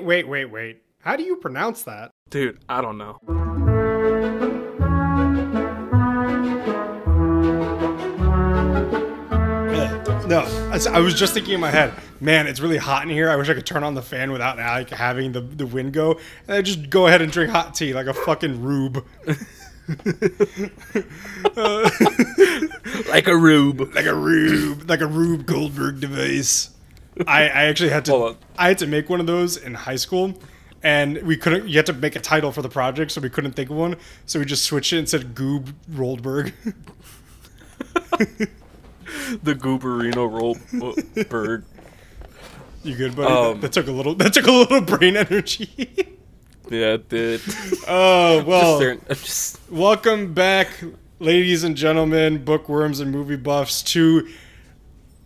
Wait. How do you pronounce that? Dude, I don't know. No, I was just thinking in my head, man, it's really hot in here. I wish I could turn on the fan without like having the wind go. And I just go ahead and drink hot tea like a fucking rube. Like a rube. Like a Rube Goldberg device. I actually had to make one of those in high school, and we couldn't. You had to make a title for the project, so we couldn't think of one. So we just switched it and said Goob Roldberg. The Gooberino Roldberg. You good, buddy? That took a little brain energy. Yeah, it did. Oh well. Welcome back, ladies and gentlemen, bookworms and movie buffs, to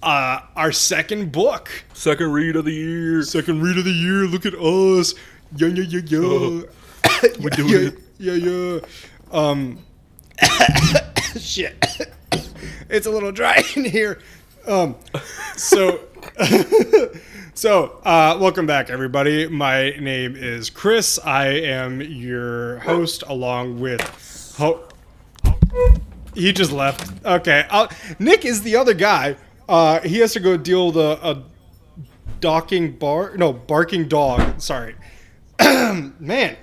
our second book. Second read of the year. Look at us. Yeah. We doing it. Yeah. Shit. It's a little dry in here. So welcome back, everybody. My name is Chris. I am your host, along with... He just left. Okay. Nick is the other guy. He has to go deal with a barking dog. Sorry. Man,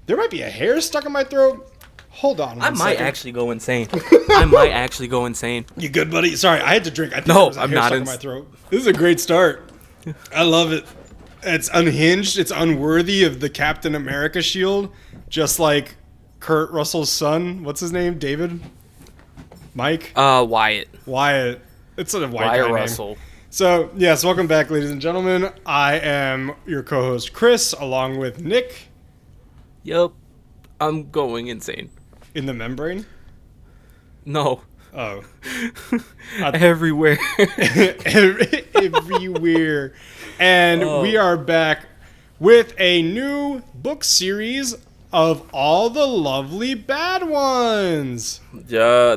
there might be a hair stuck in my throat. Hold on. I might actually go insane. You good, buddy? Sorry, I had to drink. I'm not in my throat. This is a great start. I love it. It's unhinged. It's unworthy of the Captain America shield. Just like Kurt Russell's son. What's his name? David? Mike? Wyatt. It's a white guy Russell. name. So, yes, welcome back, ladies and gentlemen. I am your co-host, Chris, along with Nick. Yep. I'm going insane. In the membrane? No. Oh. Everywhere. Everywhere. And we are back with a new book series of All the Lovely Bad Ones. Yeah,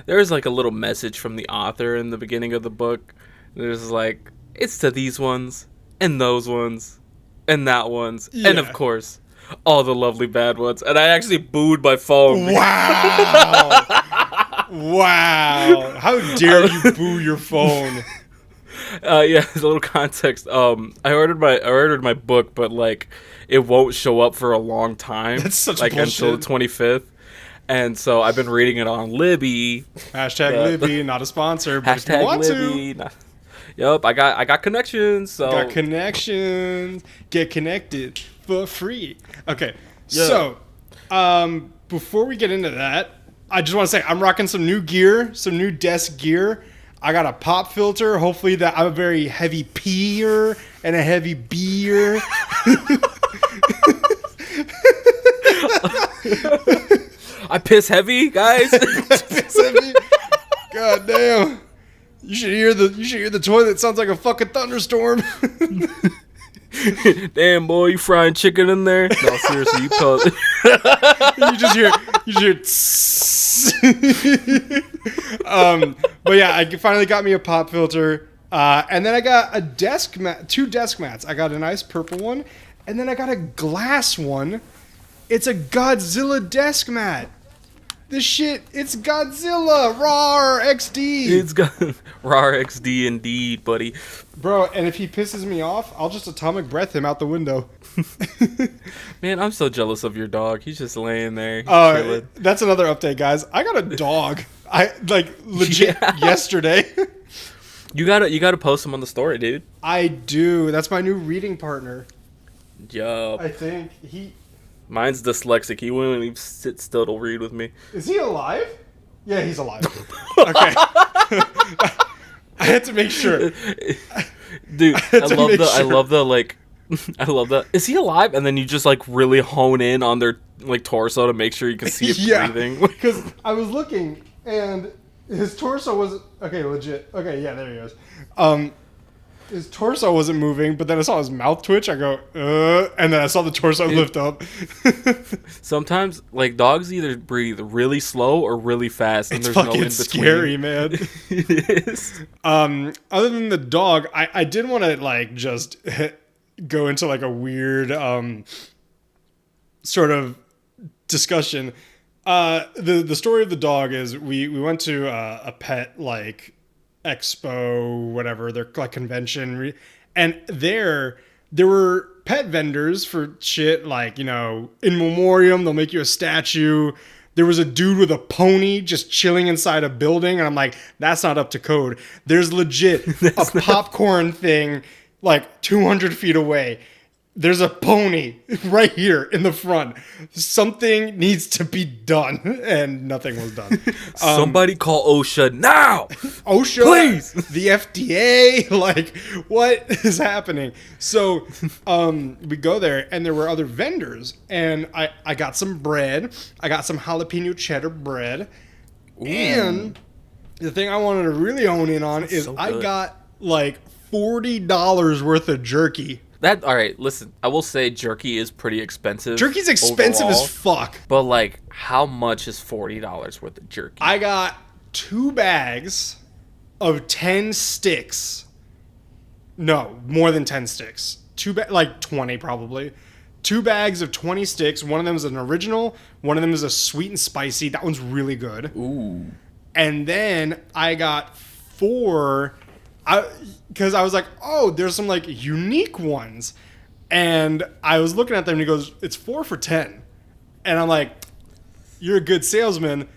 there's like a little message from the author in the beginning of the book. There's like, it's to these ones, and those ones, and that ones, and of course, all the lovely bad ones. And I actually booed my phone. Wow. Wow. How dare you boo your phone? Yeah, a little context. I ordered my book, but like it won't show up for a long time. That's such like bullshit. Until the 25th. And so I've been reading it on Libby. Libby, not a sponsor, but if you want Libby, Yep, I got connections. So got connections. Get connected for free. Okay, yeah. So before we get into that, I just want to say I'm rocking some new gear, some new desk gear. I got a pop filter. Hopefully that I'm a very heavy P-er and a heavy B-er. I piss heavy, guys. Piss heavy. God damn. You should hear the toilet. It sounds like a fucking thunderstorm. Damn, boy, you frying chicken in there? No, seriously, you call it. you just hear tss. But yeah, I finally got me a pop filter. And then I got a desk mat, 2 desk mats. I got a nice purple one, and then I got a glass one. It's a Godzilla desk mat. This shit, it's Godzilla, RAR XD. It's got RAR XD indeed, buddy. Bro, and if he pisses me off, I'll just atomic breath him out the window. Man, I'm so jealous of your dog. He's just laying there. That's another update, guys. I got a dog. Legit yesterday. You gotta post him on the story, dude. I do. That's my new reading partner. Yup. I think Mine's dyslexic. He won't even sit still to read with me. Is he alive? Yeah, he's alive. Okay. I had to make sure. Dude, I love the is he alive? And then you just like really hone in on their like torso to make sure you can see it breathing. Because I was looking and his torso was okay, legit. Okay, yeah, there he goes. his torso wasn't moving, but then I saw his mouth twitch. I go, and then I saw the torso lift up. Sometimes, like, dogs either breathe really slow or really fast, and It's there's fucking no in between. scary, man. It is. Other than the dog, I did want to like just go into like a weird sort of discussion. The story of the dog is we went to a pet like expo, whatever, their like convention, and there were pet vendors for shit like, you know, in memoriam, they'll make you a statue. There was a dude with a pony just chilling inside a building, and I'm like, that's not up to code. There's legit a popcorn thing like 200 feet away. There's a pony right here in the front. Something needs to be done, and nothing was done. Somebody call OSHA now! OSHA, please! The FDA, like, what is happening? So we go there, and there were other vendors, and I got some bread. I got some jalapeno cheddar bread. Ooh. And the thing I wanted to really hone in on is so I got, like, $40 worth of jerky. All right, listen, I will say jerky is pretty expensive. Jerky's expensive overall, as fuck. But, like, how much is $40 worth of jerky? I got 2 bags of 10 sticks. No, more than 10 sticks. Like 20 probably. 2 bags of 20 sticks. One of them is an original. One of them is a sweet and spicy. That one's really good. Ooh. And then I got 4... because I was like, oh, there's some like unique ones, and I was looking at them and he goes, it's 4 for $10, and I'm like, you're a good salesman.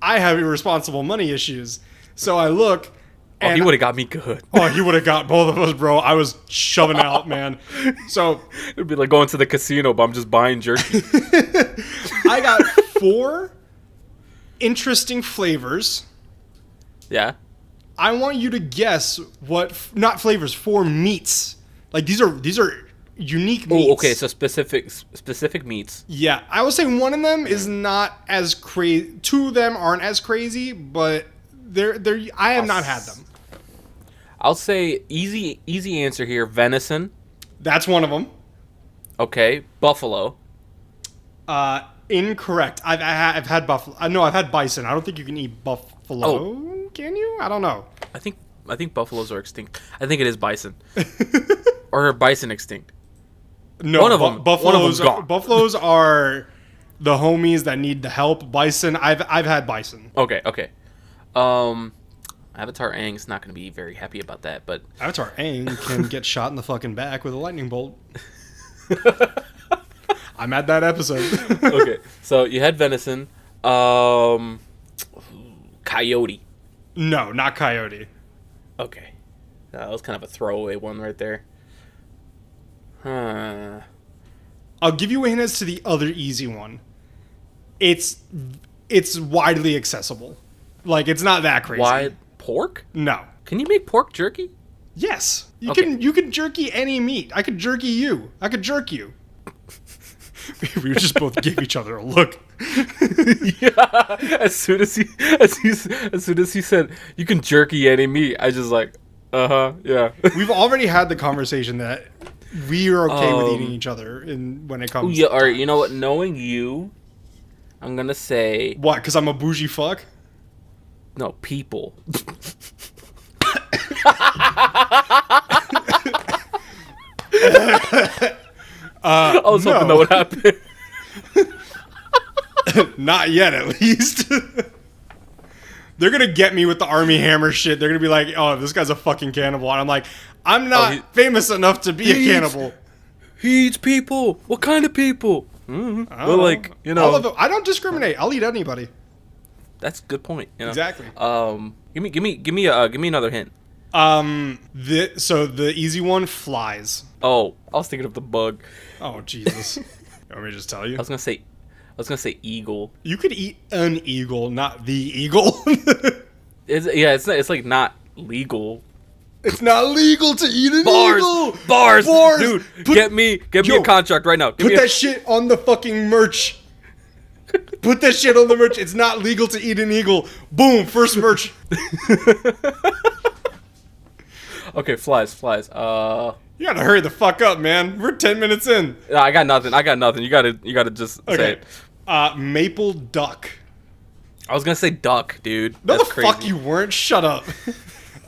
I have irresponsible money issues. So I look, and he would have got me good. Oh, he would have got both of us, bro. I was shoving out, man. So it'd be like going to the casino, but I'm just buying jerky. I got 4 interesting flavors. Yeah. I want you to guess not flavors, 4 meats. Like these are unique meats. Oh, okay, so specific meats. Yeah, I would say one of them is not as crazy. 2 of them aren't as crazy, but they're I have not had them. I'll say easy answer here, venison. That's one of them. Okay, buffalo. Incorrect. I've had buffalo. No, I've had bison. I don't think you can eat buffalo. Oh. Can you? I don't know. I think buffaloes are extinct. I think it is bison. Or bison extinct. No, one of them. Buffaloes gone. Buffaloes are the homies that need the help. Bison, I've had bison. Okay. Avatar Aang's not going to be very happy about that, but Avatar Aang can get shot in the fucking back with a lightning bolt. I'm at that episode. Okay, so you had venison, coyote. No, not coyote. Okay. That was kind of a throwaway one right there. Huh. I'll give you a hint as to the other easy one. It's widely accessible. Like, it's not that crazy. Pork? No. Can you make pork jerky? Yes. You can jerky any meat. I could jerky you. I could jerk you. We just both gave each other a look. Yeah. As soon as he said you can jerky any meat, I just like, yeah. We've already had the conversation that we are okay with eating each other when it comes. Yeah. All right. You know what? Knowing you, I'm gonna say what? Because I'm a bougie fuck. No, people. I was hoping that would happen. Not yet, at least. They're going to get me with the Army Hammer shit. They're going to be like, oh, this guy's a fucking cannibal. And I'm like, I'm not famous enough to be a cannibal. He eats people. What kind of people? Mm-hmm. Well, like, you know. I don't discriminate. I'll eat anybody. That's a good point. You know? Exactly. Give me another hint. So the easy one, flies. Oh, I was thinking of the bug. Oh, Jesus. You want me to just tell you? I was gonna say eagle. You could eat an eagle, not the eagle. It's like not legal. It's not legal to eat an eagle. Bars, dude. Get me a contract right now. Put that shit on the fucking merch. Put that shit on the merch. It's not legal to eat an eagle. Boom, first merch. Okay, flies. You gotta hurry the fuck up, man. We're 10 minutes in. I got nothing. You gotta just say it. Maple duck. I was gonna say duck, dude. No, That's the crazy. fuck you weren't. Shut up.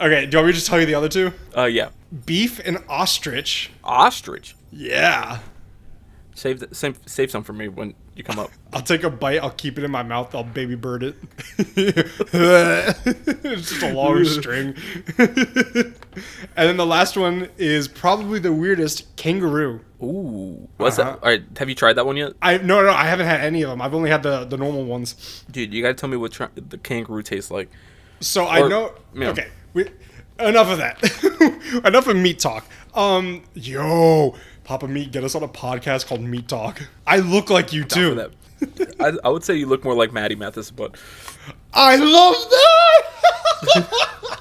Okay, do you want me to just tell you the other two? Yeah. Beef and ostrich. Ostrich. Yeah. Save some for me when you come up. I'll take a bite. I'll keep it in my mouth. I'll baby bird it. It's just a long string. And then the last one is probably the weirdest, kangaroo. Ooh. What's that? All right, have you tried that one yet? No, I haven't had any of them. I've only had the normal ones. Dude, you gotta tell me what the kangaroo tastes like. So I know. Yeah. Okay, enough of that. Enough of meat talk. Yo, Papa Meat, get us on a podcast called Meat Talk. I look like you too. I would say you look more like Maddie Mathis, but I love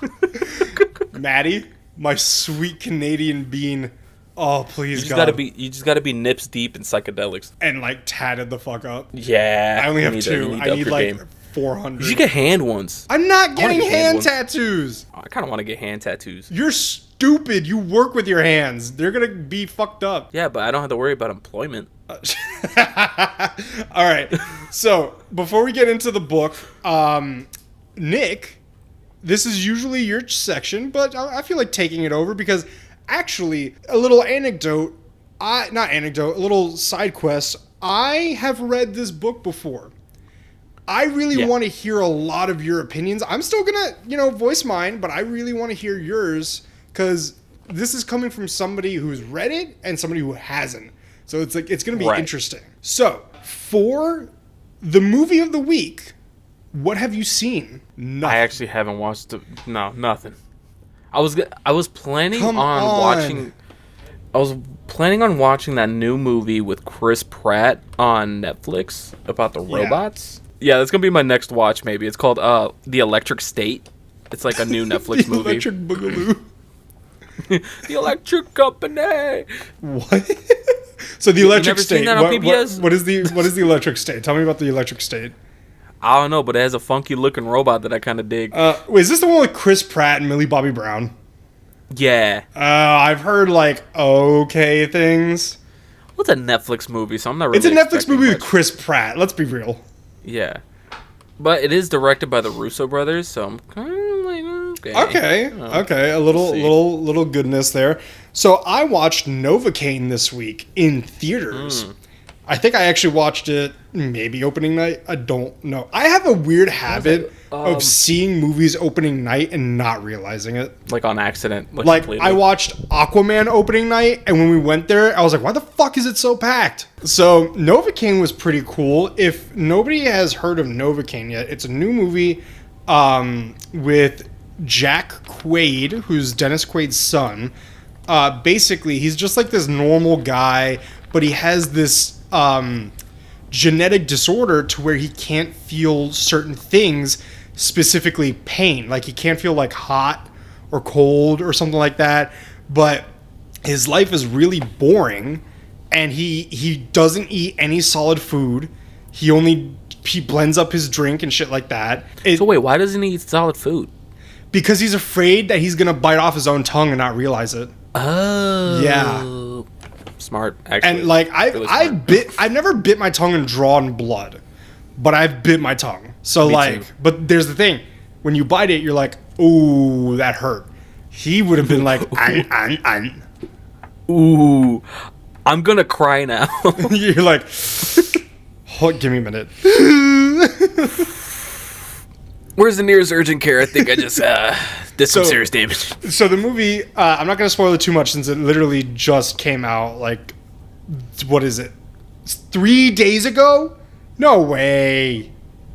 that. Maddie, my sweet Canadian bean. Oh, please, God. You just gotta be nips deep in psychedelics and like tatted the fuck up. Yeah. I only have 2. I need like 400. You should get hand ones. I'm not getting hand tattoos. I kind of want to get hand tattoos. You're stupid. You work with your hands. They're gonna be fucked up. Yeah, but I don't have to worry about employment. All right. So before we get into the book, Nick, this is usually your section, but I feel like taking it over because actually a little anecdote. A little side quest. I have read this book before. I really want to hear a lot of your opinions. I'm still gonna, voice mine, but I really want to hear yours because this is coming from somebody who's read it and somebody who hasn't. So it's gonna be interesting. So for the movie of the week, what have you seen? Nothing. I actually haven't watched nothing. I was planning on watching that new movie with Chris Pratt on Netflix about the robots. Yeah, that's gonna be my next watch. Maybe it's called The Electric State. It's like a new Netflix movie. Electric Boogaloo. The Electric Company. What? So the Electric State. Seen that on PBS? What is the Electric State? Tell me about the Electric State. I don't know, but it has a funky looking robot that I kind of dig. Wait, is this the one with Chris Pratt and Millie Bobby Brown? Yeah. I've heard okay things. Well, it's a Netflix movie, so I'm not really. It's a Netflix movie with Chris Pratt. Let's be real. Yeah, but it is directed by the Russo brothers, so I'm kind of like okay. A little goodness there. So I watched Novocaine this week in theaters. I think I actually watched it maybe opening night. I don't know. I have a weird habit of seeing movies opening night and not realizing it. Like on accident. Like I watched Aquaman opening night, and when we went there, I was like, why the fuck is it so packed? So Novocaine was pretty cool. If nobody has heard of Novocaine yet, it's a new movie with Jack Quaid, who's Dennis Quaid's son. Basically, he's just like this normal guy, but he has this genetic disorder to where he can't feel certain things, specifically pain. Like he can't feel like hot or cold or something like that. But his life is really boring, and he doesn't eat any solid food. He blends up his drink and shit like that. So wait, why doesn't he eat solid food? Because he's afraid that he's gonna bite off his own tongue and not realize it. Oh. Yeah. Smart, actually. And I've never bit my tongue and drawn blood, but I've bit my tongue. So Me too. But there's the thing, when you bite it, you're like, ooh, that hurt. He would have been like, Ooh, I'm gonna cry now. You're like, give me a minute. Where's the nearest urgent care? I think I just did some serious damage. So the movie, I'm not going to spoil it too much since it literally just came out, what is it? 3 days ago? No way.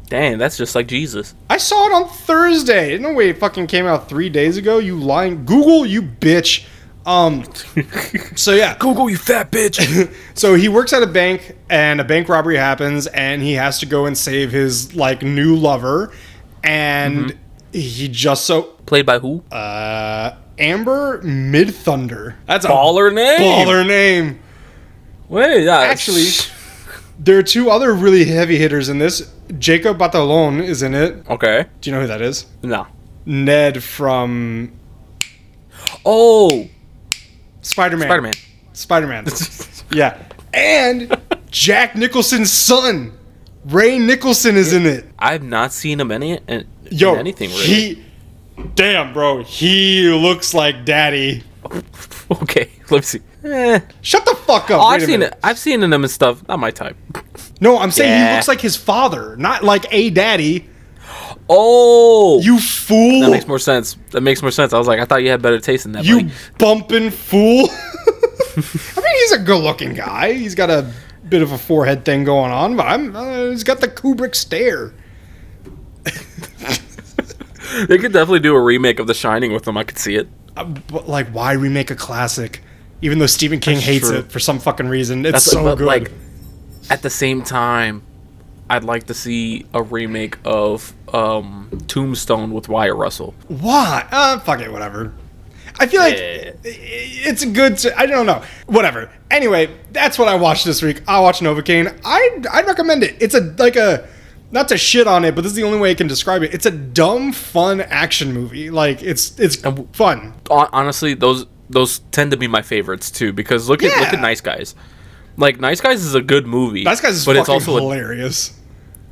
Dang, that's just like Jesus. I saw it on Thursday. No way it fucking came out 3 days ago. You lying. Google, you bitch. So yeah. Google, you fat bitch. So he works at a bank, and a bank robbery happens, and he has to go and save his, new lover. And he just Played by who? Amber Midthunder. That's a baller name. Baller name. Wait, yeah. Actually, there are 2 other really heavy hitters in this. Jacob Batalon is in it. Okay. Do you know who that is? No. Ned from... Oh, Spider-Man. Spider-Man. Yeah. And Jack Nicholson's son, Ray Nicholson, is in it. I've not seen him in Yo, anything really. Damn, bro. He looks like daddy. Okay, let me see. Shut the fuck up. Oh, I've seen him and stuff. Not my type. No, I'm saying Yeah. he looks like his father, not like a daddy. Oh, You fool. that makes more sense. I was like, I thought you had better taste than that. You buddy. bumping fool. I mean, he's a good-looking guy. He's got a bit of a forehead thing going on, but he's got the Kubrick stare. They could definitely do a remake of The Shining with him. I could see it. But, like, why remake a classic? Even though Stephen King hates true. it for some fucking reason. It's That's so but, good. Like, at the same time, I'd like to see a remake of Tombstone with Wyatt Russell. Why? Fuck it, whatever. I feel like it's a good... I don't know. Whatever. Anyway, that's what I watched this week. I watched Novocaine. I'd recommend it. It's a not to shit on it, but this is the only way I can describe it. It's a dumb, fun action movie. Like, it's fun. Honestly, those tend to be my favorites too, because look at Nice Guys. Like, Nice Guys is a good movie. Nice Guys is but fucking it's also hilarious.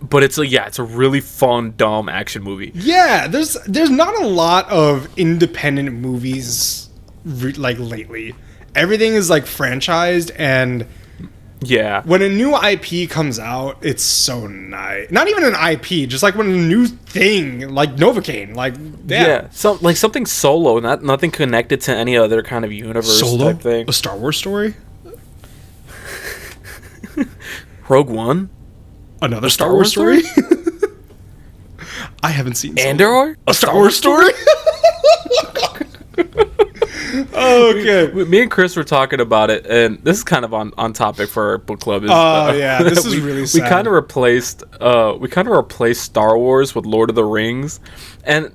But it's a really fun, dumb action movie. Yeah, there's not a lot of independent movies like lately. Everything is like franchised, and Yeah. when a new IP comes out, it's so nice. Not even an IP, just like when a new thing, like Novocaine, like Yeah. So like something solo, nothing connected to any other kind of universe type thing. A Star Wars story, Rogue One, another Star Wars story. I haven't seen Solo. Andor, A Star Wars story. Okay. Me and Chris were talking about it, and this is kind of on topic for our book club. Yeah, this is really sad. We kind of replaced Star Wars with Lord of the Rings, and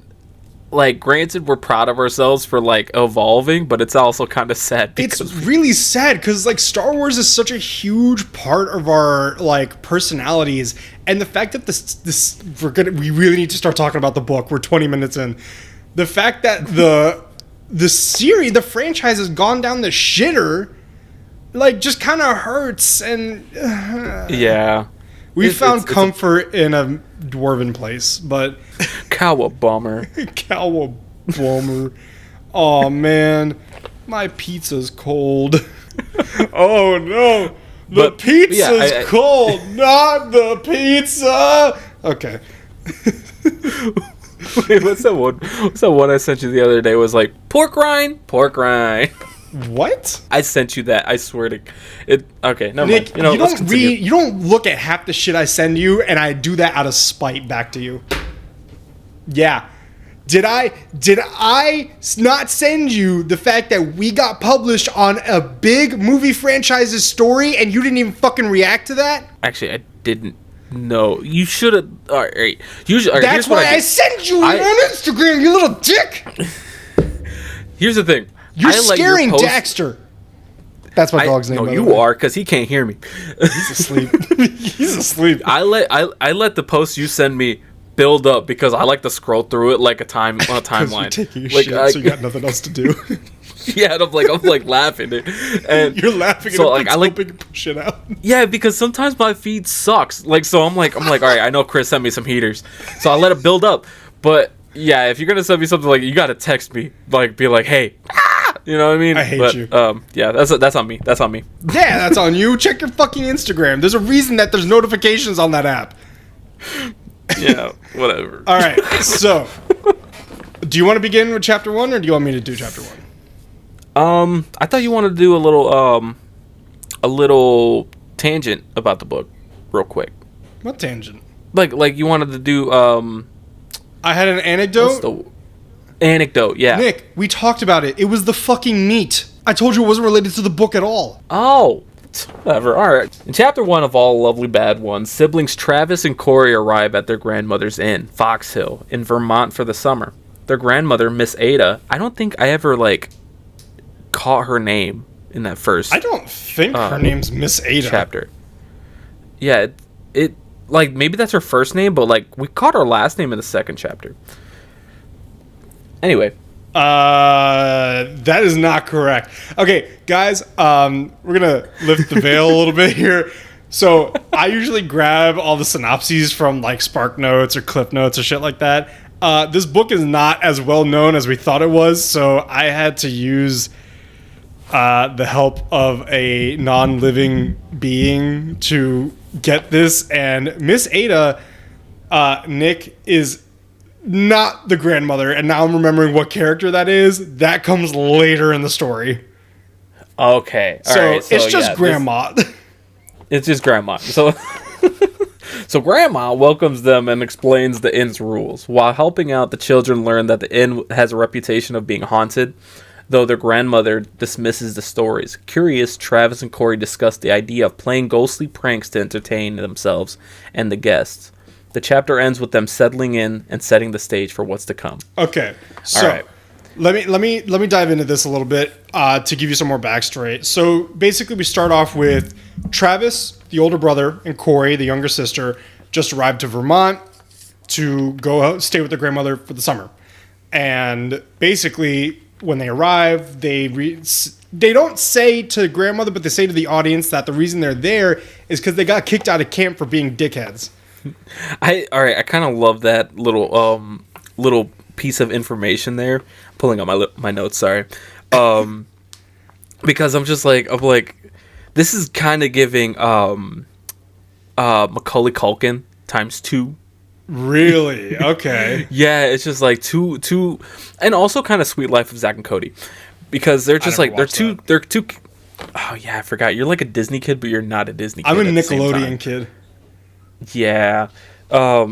like, granted, we're proud of ourselves for like evolving, but it's also kind of sad. It's really sad because like Star Wars is such a huge part of our like personalities, and the fact that we really need to start talking about the book. We're 20 minutes in. The fact that the franchise has gone down the shitter, like, just kind of hurts, and yeah, we found comfort in a dwarven place, but Cowabummer. Cowabummer. Oh man, my pizza's cold. Oh no, the pizza's cold, not the pizza. Okay. Wait, what's that one I sent you the other day? Was like pork rind. What? I sent you that. I swear to it. Okay, never Nick, mind. you don't look at half the shit I send you, and I do that out of spite back to you. Yeah. Did I not send you the fact that we got published on a big movie franchise's story, and you didn't even fucking react to that? Actually, I didn't. No, you should have. All right. That's why I sent you on Instagram, you little dick. Here's the thing. You're scaring Daxter. That's my dog's name. No, you are, because he can't hear me. He's asleep. He's asleep. I let the post you send me build up because I like to scroll through it like a timeline. You're taking your like, shit, so you got nothing else to do. Yeah, and I'm like laughing, and you're laughing. So and like I like to push it out. Yeah, because sometimes my feed sucks. Like, so I'm like, all right, I know Chris sent me some heaters, so I let it build up. But yeah, if you're gonna send me something, like, you gotta text me, like, be like, hey, you know what I mean? I hate you. Yeah, that's on me. That's on me. Yeah, that's on you. Check your fucking Instagram. There's a reason that there's notifications on that app. Yeah, whatever. All right, so do you want to begin with chapter 1, or do you want me to do chapter 1? I thought you wanted to do a little tangent about the book, real quick. What tangent? Like you wanted to do I had an anecdote. Anecdote, yeah. Nick, we talked about it. It was the fucking meat. I told you it wasn't related to the book at all. Oh, whatever. All right. In chapter 1 of All Lovely Bad Ones, siblings Travis and Corey arrive at their grandmother's inn, Fox Hill, in Vermont for the summer. Their grandmother, Miss Ada, I don't think I ever caught her name in that first. I don't think her name's Miss Ada. Chapter. Yeah, it like, maybe that's her first name, but like, we caught her last name in the second chapter. Anyway, That is not correct. Okay, guys, we're gonna lift the veil a little bit here. So I usually grab all the synopses from like Spark Notes or Cliff Notes or shit like that. This book is not as well known as we thought it was, so I had to use the help of a non-living being to get this. And Miss Ada, Nick, is not the grandmother, and now I'm remembering what character that is. That comes later in the story. Okay. So, it's just grandma. It's just grandma. So grandma welcomes them and explains the inn's rules. While helping out, the children learn that the inn has a reputation of being haunted, though their grandmother dismisses the stories. Curious, Travis and Corey discuss the idea of playing ghostly pranks to entertain themselves and the guests. The chapter ends with them settling in and setting the stage for what's to come. Okay, so all right. let me dive into this a little bit to give you some more backstory. So basically, we start off with Travis, the older brother, and Corey, the younger sister, just arrived to Vermont to go out, stay with their grandmother for the summer. And basically, when they arrive, they don't say to grandmother, but they say to the audience that the reason they're there is because they got kicked out of camp for being dickheads. I kind of love that little piece of information there. Pulling up my notes, sorry. Because I'm like, this is kind of giving Macaulay Culkin ×2. Really? Okay. Yeah, it's just like two, and also kind of Sweet Life of Zack and Cody, because they're just like they're two. Oh yeah, I forgot. You're like a Disney kid, but you're not a Disney kid. I'm a Nickelodeon kid. Yeah, I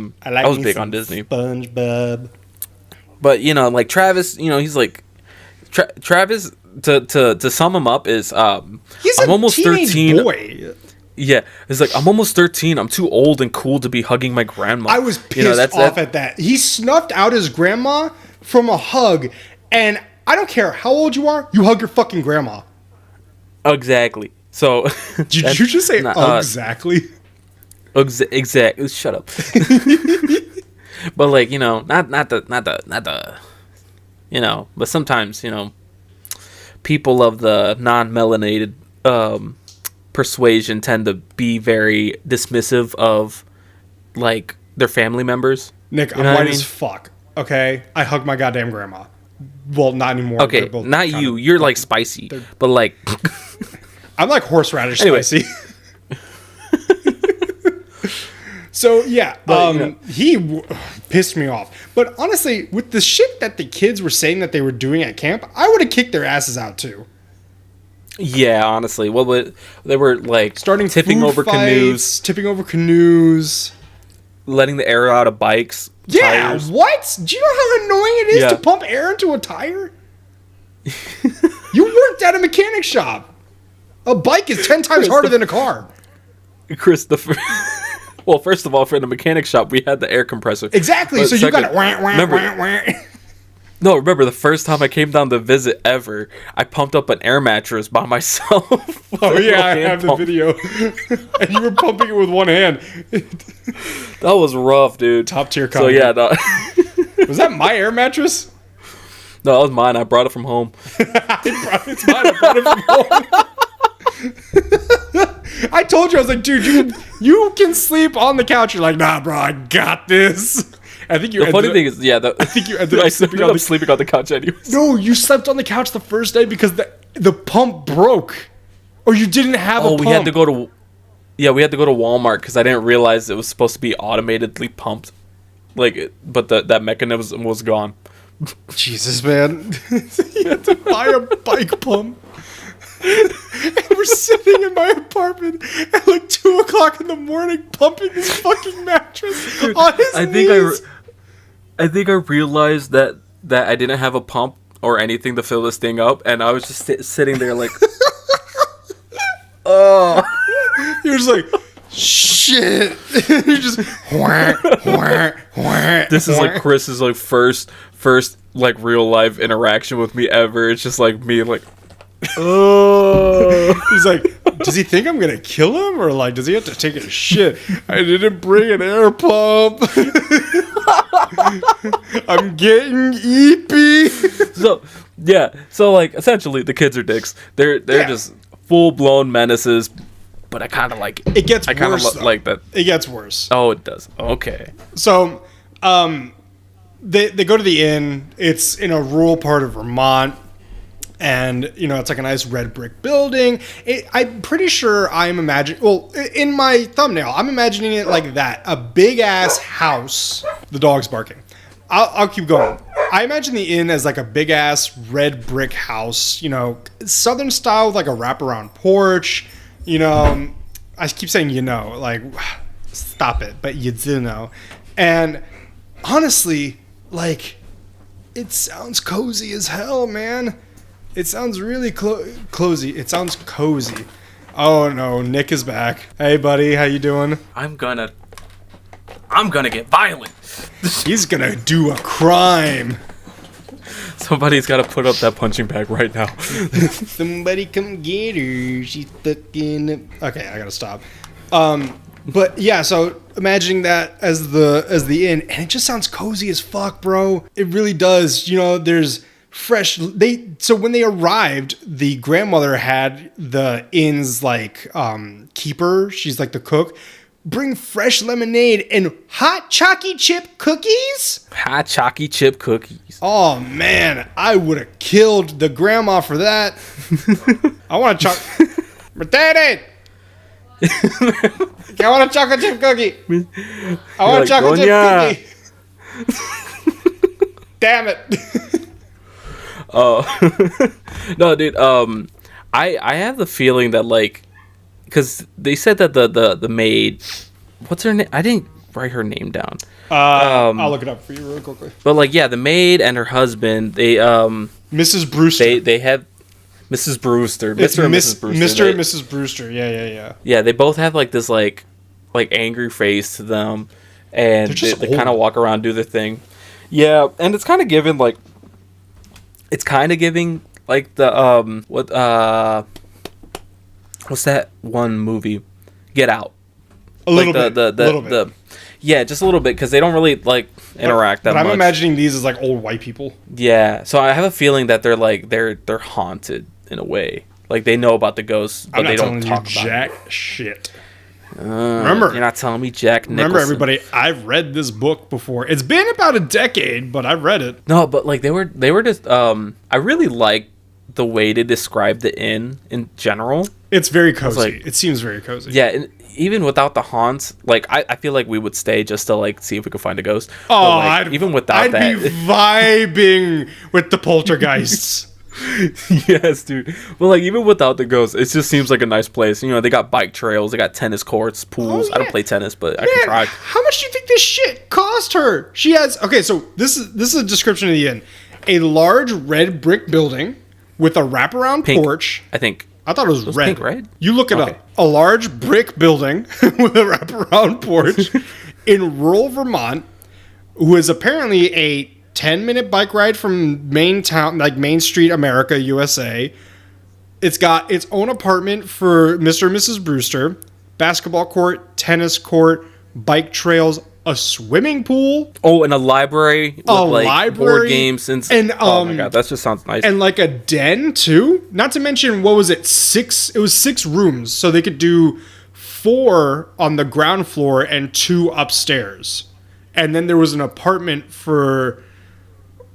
was big on Disney. SpongeBob. But like Travis, he's like Travis. To sum him up is he's I'm almost teenage 13. Boy. Yeah, it's like I'm almost 13. I'm too old and cool to be hugging my grandma. I was pissed off at that. He snuffed out his grandma from a hug, and I don't care how old you are, you hug your fucking grandma. Exactly. So did you just say exactly? Exactly. Shut up. But like not the but sometimes people of the non-melanated persuasion tend to be very dismissive of like their family members. Nick, I'm white as fuck. Okay, I hug my goddamn grandma. Well, not anymore. Okay, not you. You're like spicy, but like I'm like horseradish anyway. spicy. So yeah, he pissed me off. But honestly, with the shit that the kids were saying that they were doing at camp, I would have kicked their asses out too. Yeah, honestly. Well, they were like starting tipping over canoes, letting the air out of bikes. Yeah, tires. What? Do you know how annoying it is to pump air into a tire? You worked at a mechanic shop. A bike is 10 times harder than a car. Christopher. Well, first of all, for the mechanic shop, we had the air compressor. Exactly. So you got it. No, remember the first time I came down to visit ever, I pumped up an air mattress by myself. Oh yeah, I have the video. And you were pumping it with one hand. That was rough, dude. Top tier comedy. So yeah, no. Was that my air mattress? No, that was mine. I brought it from home. It's mine. I brought it from home. I told you, I was like, dude, you can sleep on the couch. You're like, nah, bro, I got this. I think you. The funny thing is, yeah, I think you ended up sleeping on the couch anyways. No, you slept on the couch the first day because the pump broke, or you didn't have a pump. We had to go to Walmart because I didn't realize it was supposed to be automatically pumped, but that mechanism was gone. Jesus, man, you had to buy a bike pump. And we're sitting in my apartment at like 2:00 in the morning pumping this fucking mattress on his knees. I think I realized that I didn't have a pump or anything to fill this thing up, and I was just sitting there like, oh. You're just like, shit. You're just This is like Chris's like first like real life interaction with me ever. It's just like me like. Oh, he's like, does he think I'm gonna kill him, or like, does he have to take a shit? I didn't bring an air pump. I'm getting eepy. So like essentially the kids are dicks. They're just full blown menaces. But I kind of like it. It gets worse. Like that. It gets worse. Oh, it does. Okay. So, they go to the inn. It's in a rural part of Vermont, and it's like a nice red brick building. I'm pretty sure I'm imagining. Well, in my thumbnail, I'm imagining it like that: a big ass house. The dog's barking. I'll keep going. I imagine the inn as like a big ass red brick house. Southern style with like a wraparound porch. I keep saying, like, stop it, but you do know. And honestly, like, it sounds cozy as hell, man. It sounds really cozy. It sounds cozy. Oh no, Nick is back. Hey buddy, how you doing? I'm gonna get violent. He's gonna do a crime. Somebody's got to put up that punching bag right now. Somebody come get her. She's fucking. Okay, I gotta stop. But yeah, so imagining that as the inn, and it just sounds cozy as fuck, bro. It really does. There's fresh. So when they arrived, the grandmother had the inn's like keeper. She's like the cook. Bring fresh lemonade and hot chalky chip cookies? Hot chalky chip cookies. Oh, man. I would have killed the grandma for that. I want a Daddy! I want a chocolate chip cookie. I want a chocolate chip cookie. Damn it. Oh. No, dude. I have the feeling that, like, because they said that the maid, what's her name? I didn't write her name down. I'll look it up for you really quickly. But like, yeah, the maid and her husband, they Mrs. Brewster. They have Mrs. Brewster, Mr. and Mrs. Brewster. Mr. and Mrs. Brewster. Yeah. Yeah, they both have like this like angry face to them, and they kind of walk around, do their thing. Yeah, and it's kind of giving like the what's that one movie? Get Out. A little bit. Yeah, just a little bit, because they don't really like interact that much. But I'm imagining these as like old white people. Yeah, so I have a feeling that they're like they're haunted in a way. Like they know about the ghosts, but they don't talk about jack shit. Remember, you're not telling me Jack Nicholson. Remember, everybody, I've read this book before. It's been about a decade, but I've read it. No, but like they were just I really like the way they describe the inn in general. It's very cozy. It seems very cozy. Yeah, and even without the haunts, like I feel like we would stay just to like see if we could find a ghost. Oh, like, even without that, I'd be vibing with the poltergeists. Yes, dude. But like even without the ghosts, it just seems like a nice place. They got bike trails, they got tennis courts, pools. Oh, yeah. I don't play tennis, but I can try. How much do you think this shit cost her? She has so this is a description of the inn: a large red brick building with a wraparound porch. I thought it was red. Pink, right? You look it up. A large brick building with a wraparound porch in rural Vermont, who is apparently a 10-minute bike ride from Main Street, America, USA. It's got its own apartment for Mr. and Mrs. Brewster, basketball court, tennis court, bike trails, a swimming pool. Oh, and a library with board games and oh my god, that just sounds nice. And like a den too. Not to mention, what was it? 6 rooms, so they could do 4 on the ground floor and 2 upstairs. And then there was an apartment for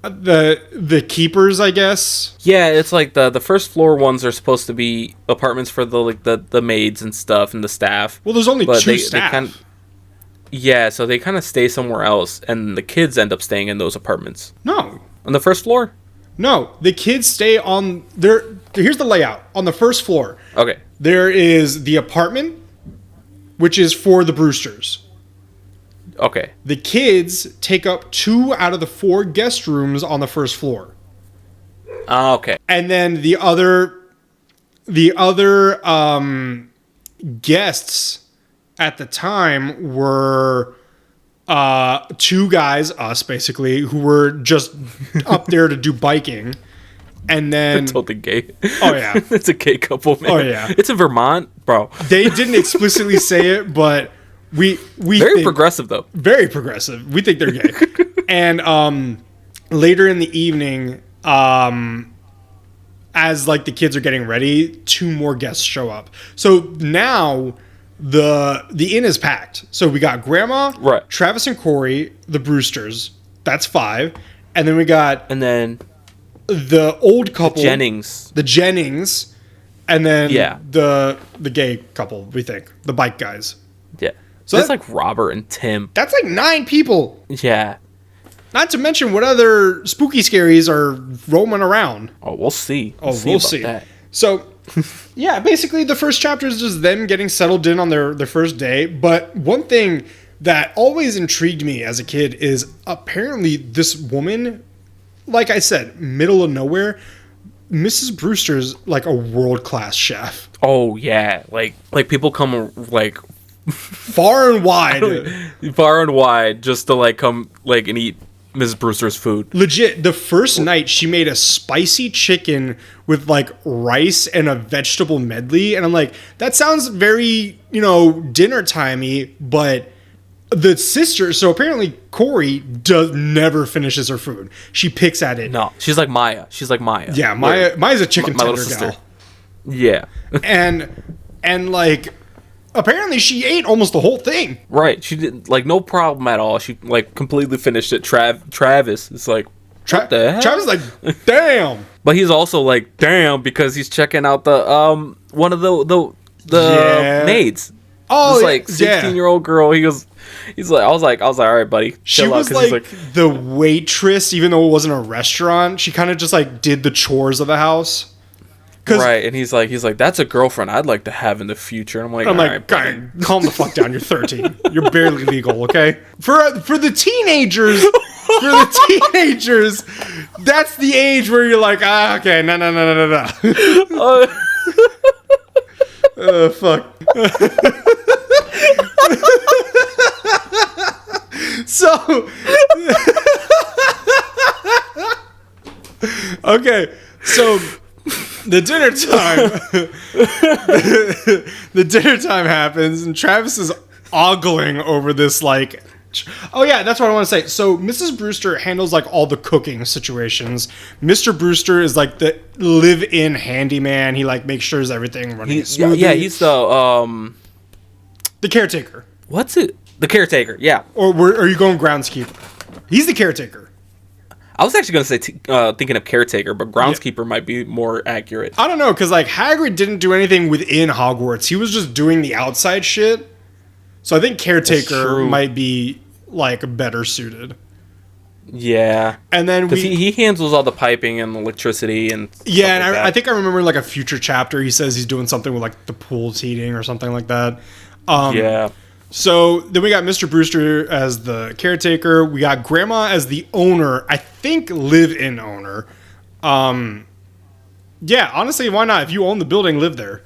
the keepers, I guess. Yeah, it's like the first floor ones are supposed to be apartments for the maids and stuff and the staff. Well, there's only 2 staff. Yeah, so they kind of stay somewhere else, and the kids end up staying in those apartments. No. On the first floor? No, the kids stay on their... Here's the layout. On the first floor, okay, there is the apartment, which is for the Brewsters. Okay. The kids take up 2 out of the 4 guest rooms on the first floor. Okay. And then the other guests at the time were 2 guys, us basically, who were just up there to do biking, And then Totally gay. Oh yeah. It's a gay couple, man. Oh, yeah. It's in Vermont, bro. They didn't explicitly say it, but we Very think, progressive though. very progressive. We think they're gay. And later in the evening, as like the kids are getting ready, 2 more guests show up. So now the inn is packed. So we got Grandma, Right. Travis and Corey, the Brewsters. That's 5. And then we got And then the old couple, Jennings. the Jennings, and then Yeah. the gay couple, we think. The bike guys. Yeah. So So that's that- like Robert and Tim. That's like 9 people. Yeah. Not to mention what other spooky scaries are roaming around. Oh, we'll see. We'll about see. that. So, yeah, basically the first chapter is just them getting settled in on their first day. But one thing that always intrigued me as a kid is apparently this woman, like I said, middle of nowhere, Mrs. Brewster's like a world-class chef. Oh yeah, like people come like Far and wide. far and wide just to like come like and eat Mrs. Brewster's food. Legit, the first night she made a spicy chicken with like rice and a vegetable medley. And I'm like, that sounds very, dinner timey, but the sister, so apparently Corey never finishes her food. She picks at it. No, she's like Maya. Yeah, Maya's a chicken my tender little sister. gal. Yeah. And like apparently she ate almost the whole thing. Right. She did like no problem at all. She like completely finished it. Travis is like what the hell? Travis is like, damn. But he's also like damn because he's checking out the one of the Yeah. maids. Oh, This like 16-year-old girl. He's like I was like all right, buddy. She chill out," was 'cause like, he's the waitress, even though it wasn't a restaurant. She kind of just like did the chores of the house. right, and he's like, that's a girlfriend I'd like to have in the future. And I'm like, I'm all like, right, buddy. "God, calm the fuck down. You're 13. You're barely legal, okay? For the teenagers, that's the age where you're like, okay, no. Fuck. So, okay, so the dinner time, the dinner time happens, and Travis is ogling over this like. Oh yeah, that's what I want to say. So Mrs. Brewster handles like all the cooking situations. Mr. Brewster is like the live-in handyman. He like makes sure everything running smoothly. Yeah, he's the caretaker. what's it? The caretaker. Yeah, Or are you going groundskeeper? He's the caretaker. I was actually gonna say thinking of caretaker, but groundskeeper might be more accurate. I don't know, because like Hagrid didn't do anything within Hogwarts. He was just doing the outside shit. So I think caretaker might be like better suited. Yeah, And then because he handles all the piping and electricity and yeah, and stuff like I that. think I remember like a future chapter. He says he's doing something with like the pool's heating or something like that. Yeah. So then we got Mr. Brewster as the caretaker. We got Grandma as the owner. I think live-in owner. Yeah, honestly, why not? If you own the building, live there.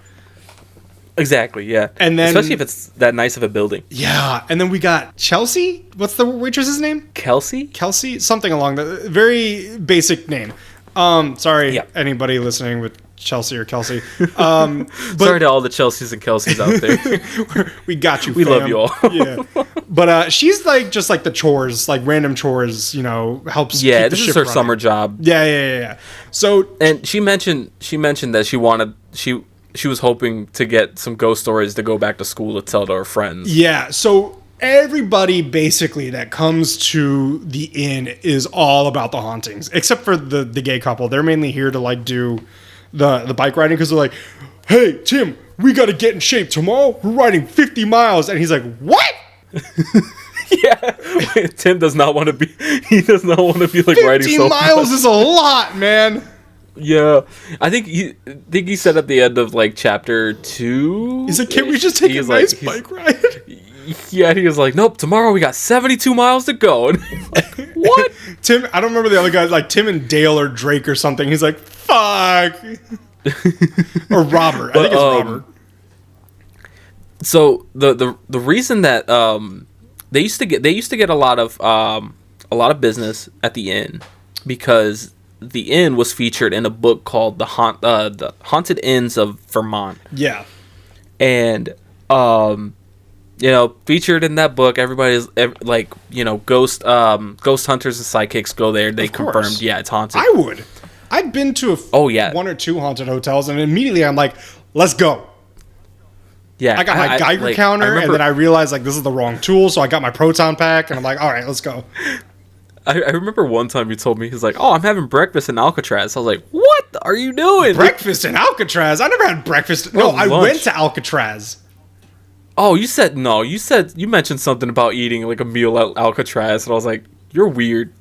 Exactly, yeah. And then- especially if it's that nice of a building. Yeah, and then we got Chelsea. What's the waitress's name? Kelsey? Kelsey, something along the very basic name. Sorry, Yeah. anybody listening with Chelsea or Kelsey. But Sorry to all the Chelseas and Kelseys out there. we got you. We fam. love you all. Yeah, but she's like just like the chores, like random chores. Helps. Yeah, keep the this is ship her running. summer job. Yeah. So And she mentioned that she was hoping to get some ghost stories to go back to school to tell to her friends. yeah, so everybody basically that comes to the inn is all about the hauntings, except for the gay couple. They're mainly here to like do the bike riding because they're like, "Hey Tim, we got to get in shape tomorrow. We're riding 50 miles," and he's like, "What? Yeah, Tim does not want to be. He does not want to be like riding 50 so miles much. is a lot, man." Yeah, I think he said at the end of like chapter 2. He's like, "Can we just take a nice bike ride?" Yeah, he was like, "Nope, tomorrow we got 72 miles to go." And he's like, what? Tim, I don't remember the other guys, like Tim and Dale or Drake or something. He's like, "Fuck," or Robert. I think it's Robert. So the reason that they used to get a lot of business at the inn because the inn was featured in a book called the Haunted Inns of Vermont. Yeah. And featured in that book, everybody's like, ghost hunters and psychics go there. They confirmed, yeah, it's haunted. I would. I've been to one or two haunted hotels, and immediately I'm like, let's go. Yeah, I got my Geiger counter, and then I realized like this is the wrong tool, so I got my proton pack, and I'm like, all right, let's go. I remember one time you told me, he's like, oh, I'm having breakfast in Alcatraz. I was like, what are you doing? Breakfast in Alcatraz? I never had breakfast. No, I went to Alcatraz. Oh, you mentioned something about eating like a meal at Alcatraz, and I was like, you're weird.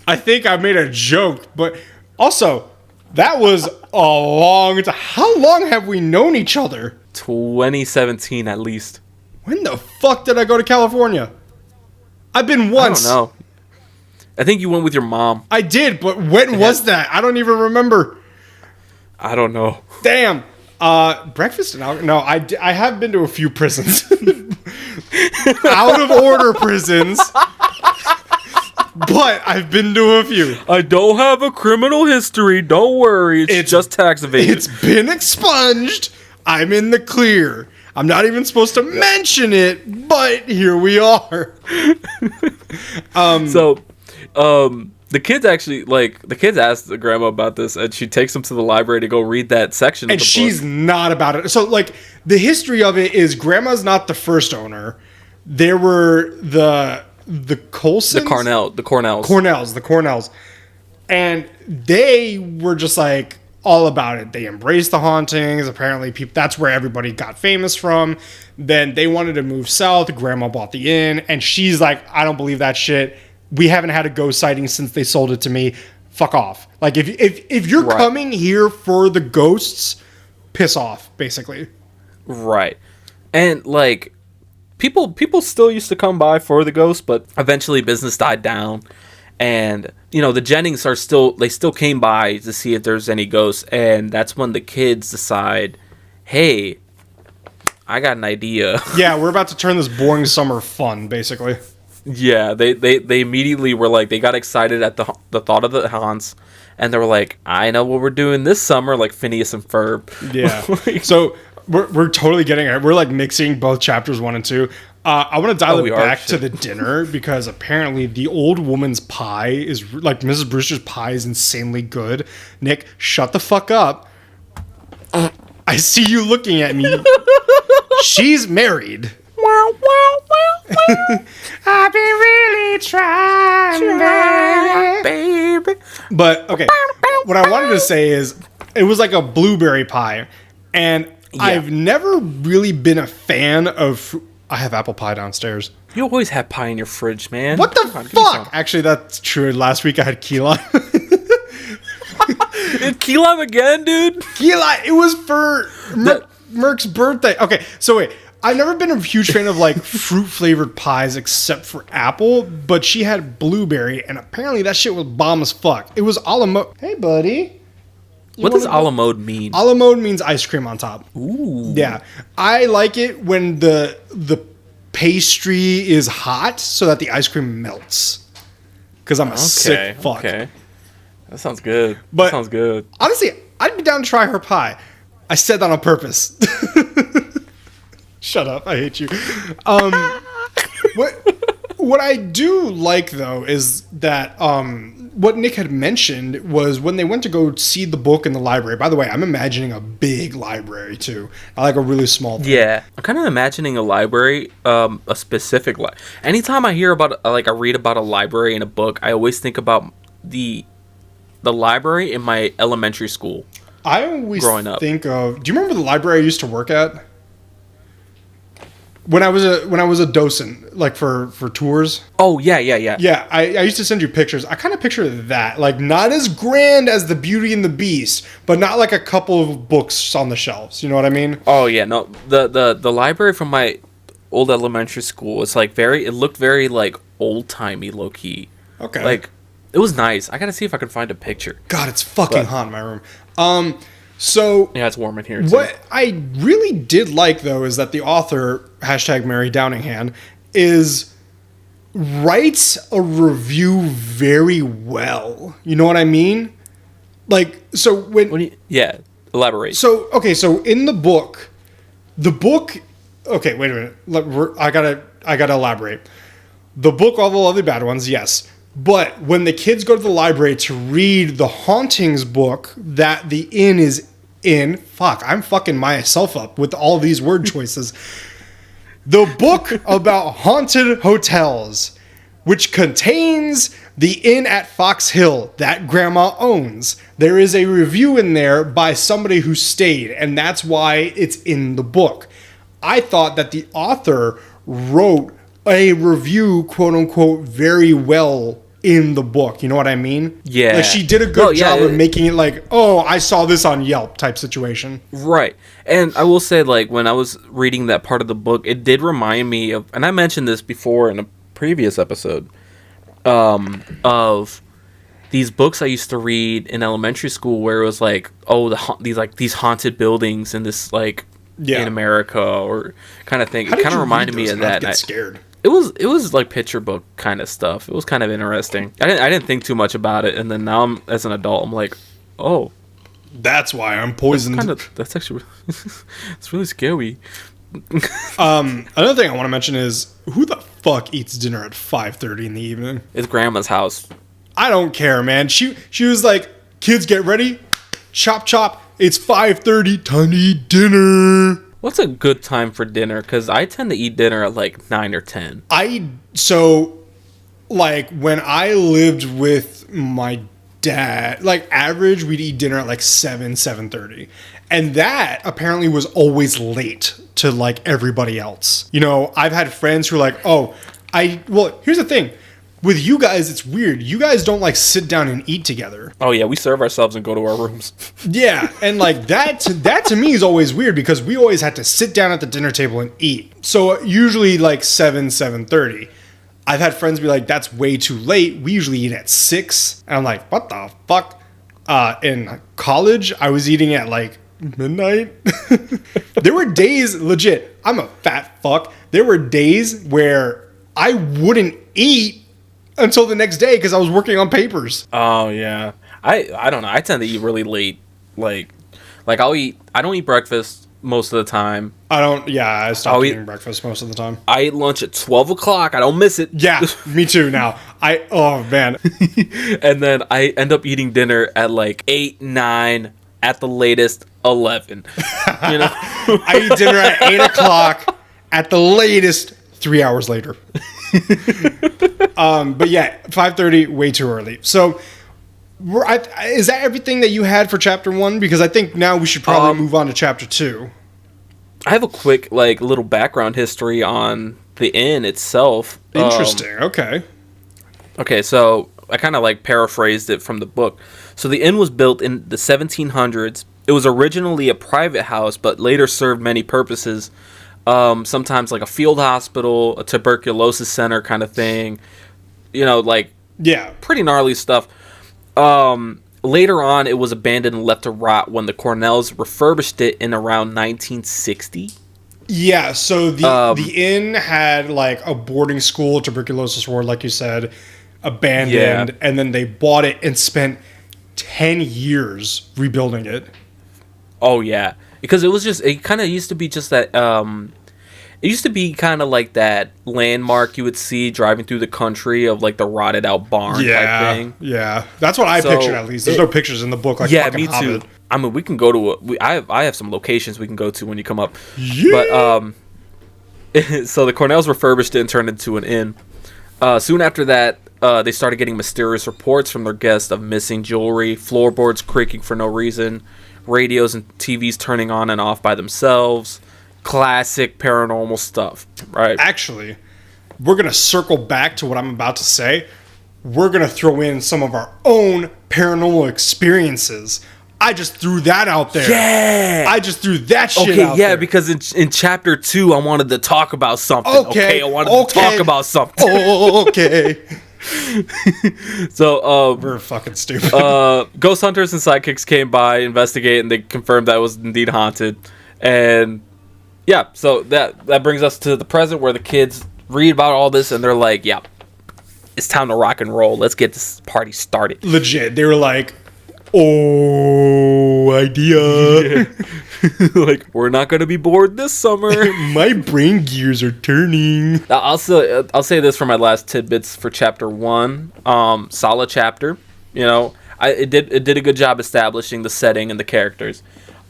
I think I made a joke, but also, that was a long time. How long have we known each other? 2017 at least. When the fuck did I go to California? I've been once. I don't know. I think you went with your mom. I did, but when was that? I don't even remember. I don't know. Damn. Breakfast and alcohol. No, I have been to a few prisons. Out of order prisons. But I've been to a few. I don't have a criminal history. Don't worry. It's just tax evasion. It's been expunged. I'm in the clear. I'm not even supposed to mention it, but here we are. The kids actually, the kids asked the grandma about this, and she takes them to the library to go read that section of the book. And she's not about it. So, the history of it is grandma's not the first owner. There were the Colsons? The Cornells. The Cornells. And they were just, all about it. They embraced the hauntings. Apparently, that's where everybody got famous from. Then they wanted to move south. Grandma bought the inn. And she's like, I don't believe that shit. We haven't had a ghost sighting since they sold it to me. Fuck off. If you're coming here for the ghosts, piss off, basically. Right. And, people still used to come by for the ghosts, but eventually business died down. And, the Jennings still came by to see if there's any ghosts. And that's when the kids decide, hey, I got an idea. Yeah, we're about to turn this boring summer fun, basically. Yeah, they immediately were like, they got excited at the thought of the haunts, and they were like, I know what we're doing this summer, like Phineas and Ferb. Yeah. So we're totally getting it. We're mixing both chapters 1 and 2. I want to dial it back to the dinner because apparently the old woman's pie is Mrs. Brewster's pie is insanely good. Nick, shut the fuck up. I see you looking at me. She's married. I've been really trying, baby. But, okay, what I wanted to say is, it was like a blueberry pie, and I've never really been a fan of... I have apple pie downstairs. You always have pie in your fridge, man. What the fuck? Actually, that's true. Last week I had key lime. Key lime again, dude? Key lime. It was for Merc's birthday. Okay, so wait. I've never been a huge fan of fruit-flavored pies except for apple, but she had blueberry, and apparently that shit was bomb as fuck. It was a la mode. Hey, buddy. What does a la mode mean? A la mode means ice cream on top. Ooh. Yeah. I like it when the pastry is hot so that the ice cream melts. Because I'm a sick fuck. Okay. That sounds good. That sounds good. Honestly, I'd be down to try her pie. I said that on purpose. Shut up. I hate you. What I do like, though, is that what Nick had mentioned was when they went to go see the book in the library. By the way, I'm imagining a big library, too. I like a really small thing. Yeah. I'm kind of imagining a library, a specific library. Anytime I hear about, I read about a library in a book, I always think about the library in my elementary school. I always think of... Do you remember the library I used to work at? When I was a docent, for tours. Oh, yeah. Yeah, I used to send you pictures. I kind of picture that. Not as grand as the Beauty and the Beast, but not like a couple of books on the shelves. You know what I mean? Oh, yeah. No, the library from my old elementary school was it looked very old-timey, low-key. Okay. It was nice. I gotta see if I can find a picture. God, it's fucking hot in my room. So yeah, it's warm in here too. What I really did like, though, is that the author #Mary Downingham is writes a review very well. You know what I mean? Like, so when... elaborate. So, okay, so in the book... Okay, wait a minute. I gotta elaborate. The book, All the Lovely Bad Ones, yes. But when the kids go to the library to read the Hauntings book that the inn is in... Fuck, I'm fucking myself up with all these word choices. The book about haunted hotels, which contains the inn at Fox Hill that Grandma owns. There is a review in there by somebody who stayed, and that's why it's in the book. I thought that the author wrote a review, quote unquote, very well in the book. You know what I mean? Yeah. Like, she did a good job of making it like, oh, I saw this on Yelp type situation. Right. And I will say, like, when I was reading that part of the book, it did remind me of, and I mentioned this before in a previous episode, of these books I used to read in elementary school where it was like, oh, these haunted buildings in this, like, in America or kind of thing. It kind of reminded me of that. I get scared. It was like picture book kind of stuff. It was kind of interesting. I didn't think too much about it, and then now as an adult, I'm like, oh, that's why I'm poisoned. That's actually it's really scary. Another thing I want to mention is, who the fuck eats dinner at 5:30 in the evening? It's Grandma's house. I don't care, man. She was like, kids, get ready, chop chop. It's 5:30, time to eat dinner. What's a good time for dinner? Because I tend to eat dinner at like 9 or 10. Like, when I lived with my dad, like, average, we'd eat dinner at like 7:30. And that apparently was always late to, like, everybody else. You know, I've had friends who are like, well, here's the thing. With you guys, it's weird. You guys don't, like, sit down and eat together. Oh, yeah, we serve ourselves and go to our rooms. Yeah, and, like, that to me is always weird because we always had to sit down at the dinner table and eat. So, usually, like, 7:30. I've had friends be like, that's way too late. We usually eat at 6. And I'm like, what the fuck? In college, I was eating at, like, midnight. There were days, legit, I'm a fat fuck. There were days where I wouldn't eat until the next day because I was working on papers. Oh, yeah. I don't know. I tend to eat really late. Like I don't eat breakfast most of the time. I stopped eating breakfast most of the time. I eat lunch at 12 o'clock. I don't miss it. Yeah, me too now. Oh, man. And then I end up eating dinner at like 8, 9, at the latest 11. You know? I eat dinner at 8 o'clock, at the latest 3 hours later. But yeah, 5:30, way too early. So, is that everything that you had for chapter 1? Because I think now we should probably move on to chapter 2. I have a quick, like, little background history on the inn itself. Interesting. Okay. Okay, so I kind of, like, paraphrased it from the book. So the inn was built in the 1700s. It was originally a private house, but later served many purposes. Sometimes like a field hospital, a tuberculosis center kind of thing. You know, like, yeah, pretty gnarly stuff. Later on, it was abandoned and left to rot when the Cornells refurbished it in around 1960. Yeah, so the inn had like a boarding school, tuberculosis ward, like you said, abandoned, and then they bought it and spent 10 years rebuilding it. Oh, yeah. Because it kind of used to be just that, it used to be kind of like that landmark you would see driving through the country of like the rotted out barn type thing. Yeah, that's what I pictured at least. There's no pictures in the book like fucking me Hobbit. too. I mean, we can go to, I have some locations we can go to when you come up. Yeah. But, so the Cornells refurbished it and turned it into an inn. Soon after that, they started getting mysterious reports from their guests of missing jewelry, floorboards creaking for no reason, radios and TVs turning on and off by themselves. Classic paranormal stuff, right? Actually, we're going to circle back to what I'm about to say. We're going to throw in some of our own paranormal experiences. I just threw that out there. Yeah. I just threw that shit out there. Because in chapter 2, I wanted to talk about something. Okay. I wanted to talk about something. Oh, okay. So, we're fucking stupid. Ghost hunters and sidekicks came by, investigate, and they confirmed that it was indeed haunted. And yeah, so that brings us to the present where the kids read about all this and they're like, yeah, it's time to rock and roll. Let's get this party started. Legit. They were like, oh, idea. Yeah. Like, we're not going to be bored this summer. My brain gears are turning. I'll say this for my last tidbits for chapter 1. Solid chapter. You know, it did a good job establishing the setting and the characters.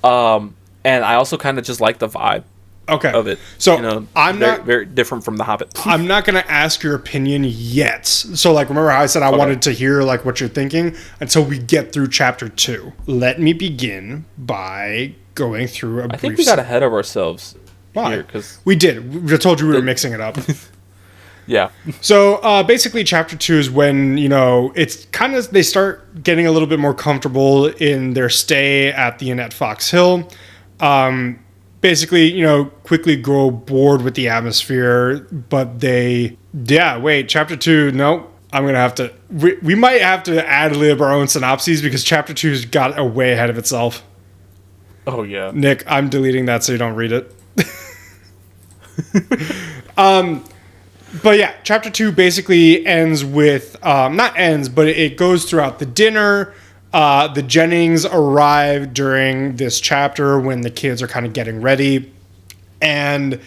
And I also kind of just like the vibe. Okay. Of it. So you know, I'm not very different from The Hobbit. I'm not gonna ask your opinion yet. So like, remember how I said I wanted to hear like what you're thinking until we get through chapter 2. Let me begin by going through a brief. I think we got ahead of ourselves. Why? Here, 'cause we did. I told you we were mixing it up. Yeah. So basically, chapter 2 is when, you know, it's kind of they start getting a little bit more comfortable in their stay at the inn at Fox Hill. Basically, you know, quickly grow bored with the atmosphere, but chapter 2, nope. I'm going to have to, we might have to ad-lib our own synopses because chapter 2's got way ahead of itself. Oh, yeah. Nick, I'm deleting that so you don't read it. But yeah, chapter 2 basically ends with, not ends, but it goes throughout the dinner. The Jennings arrive during this chapter when the kids are kind of getting ready. And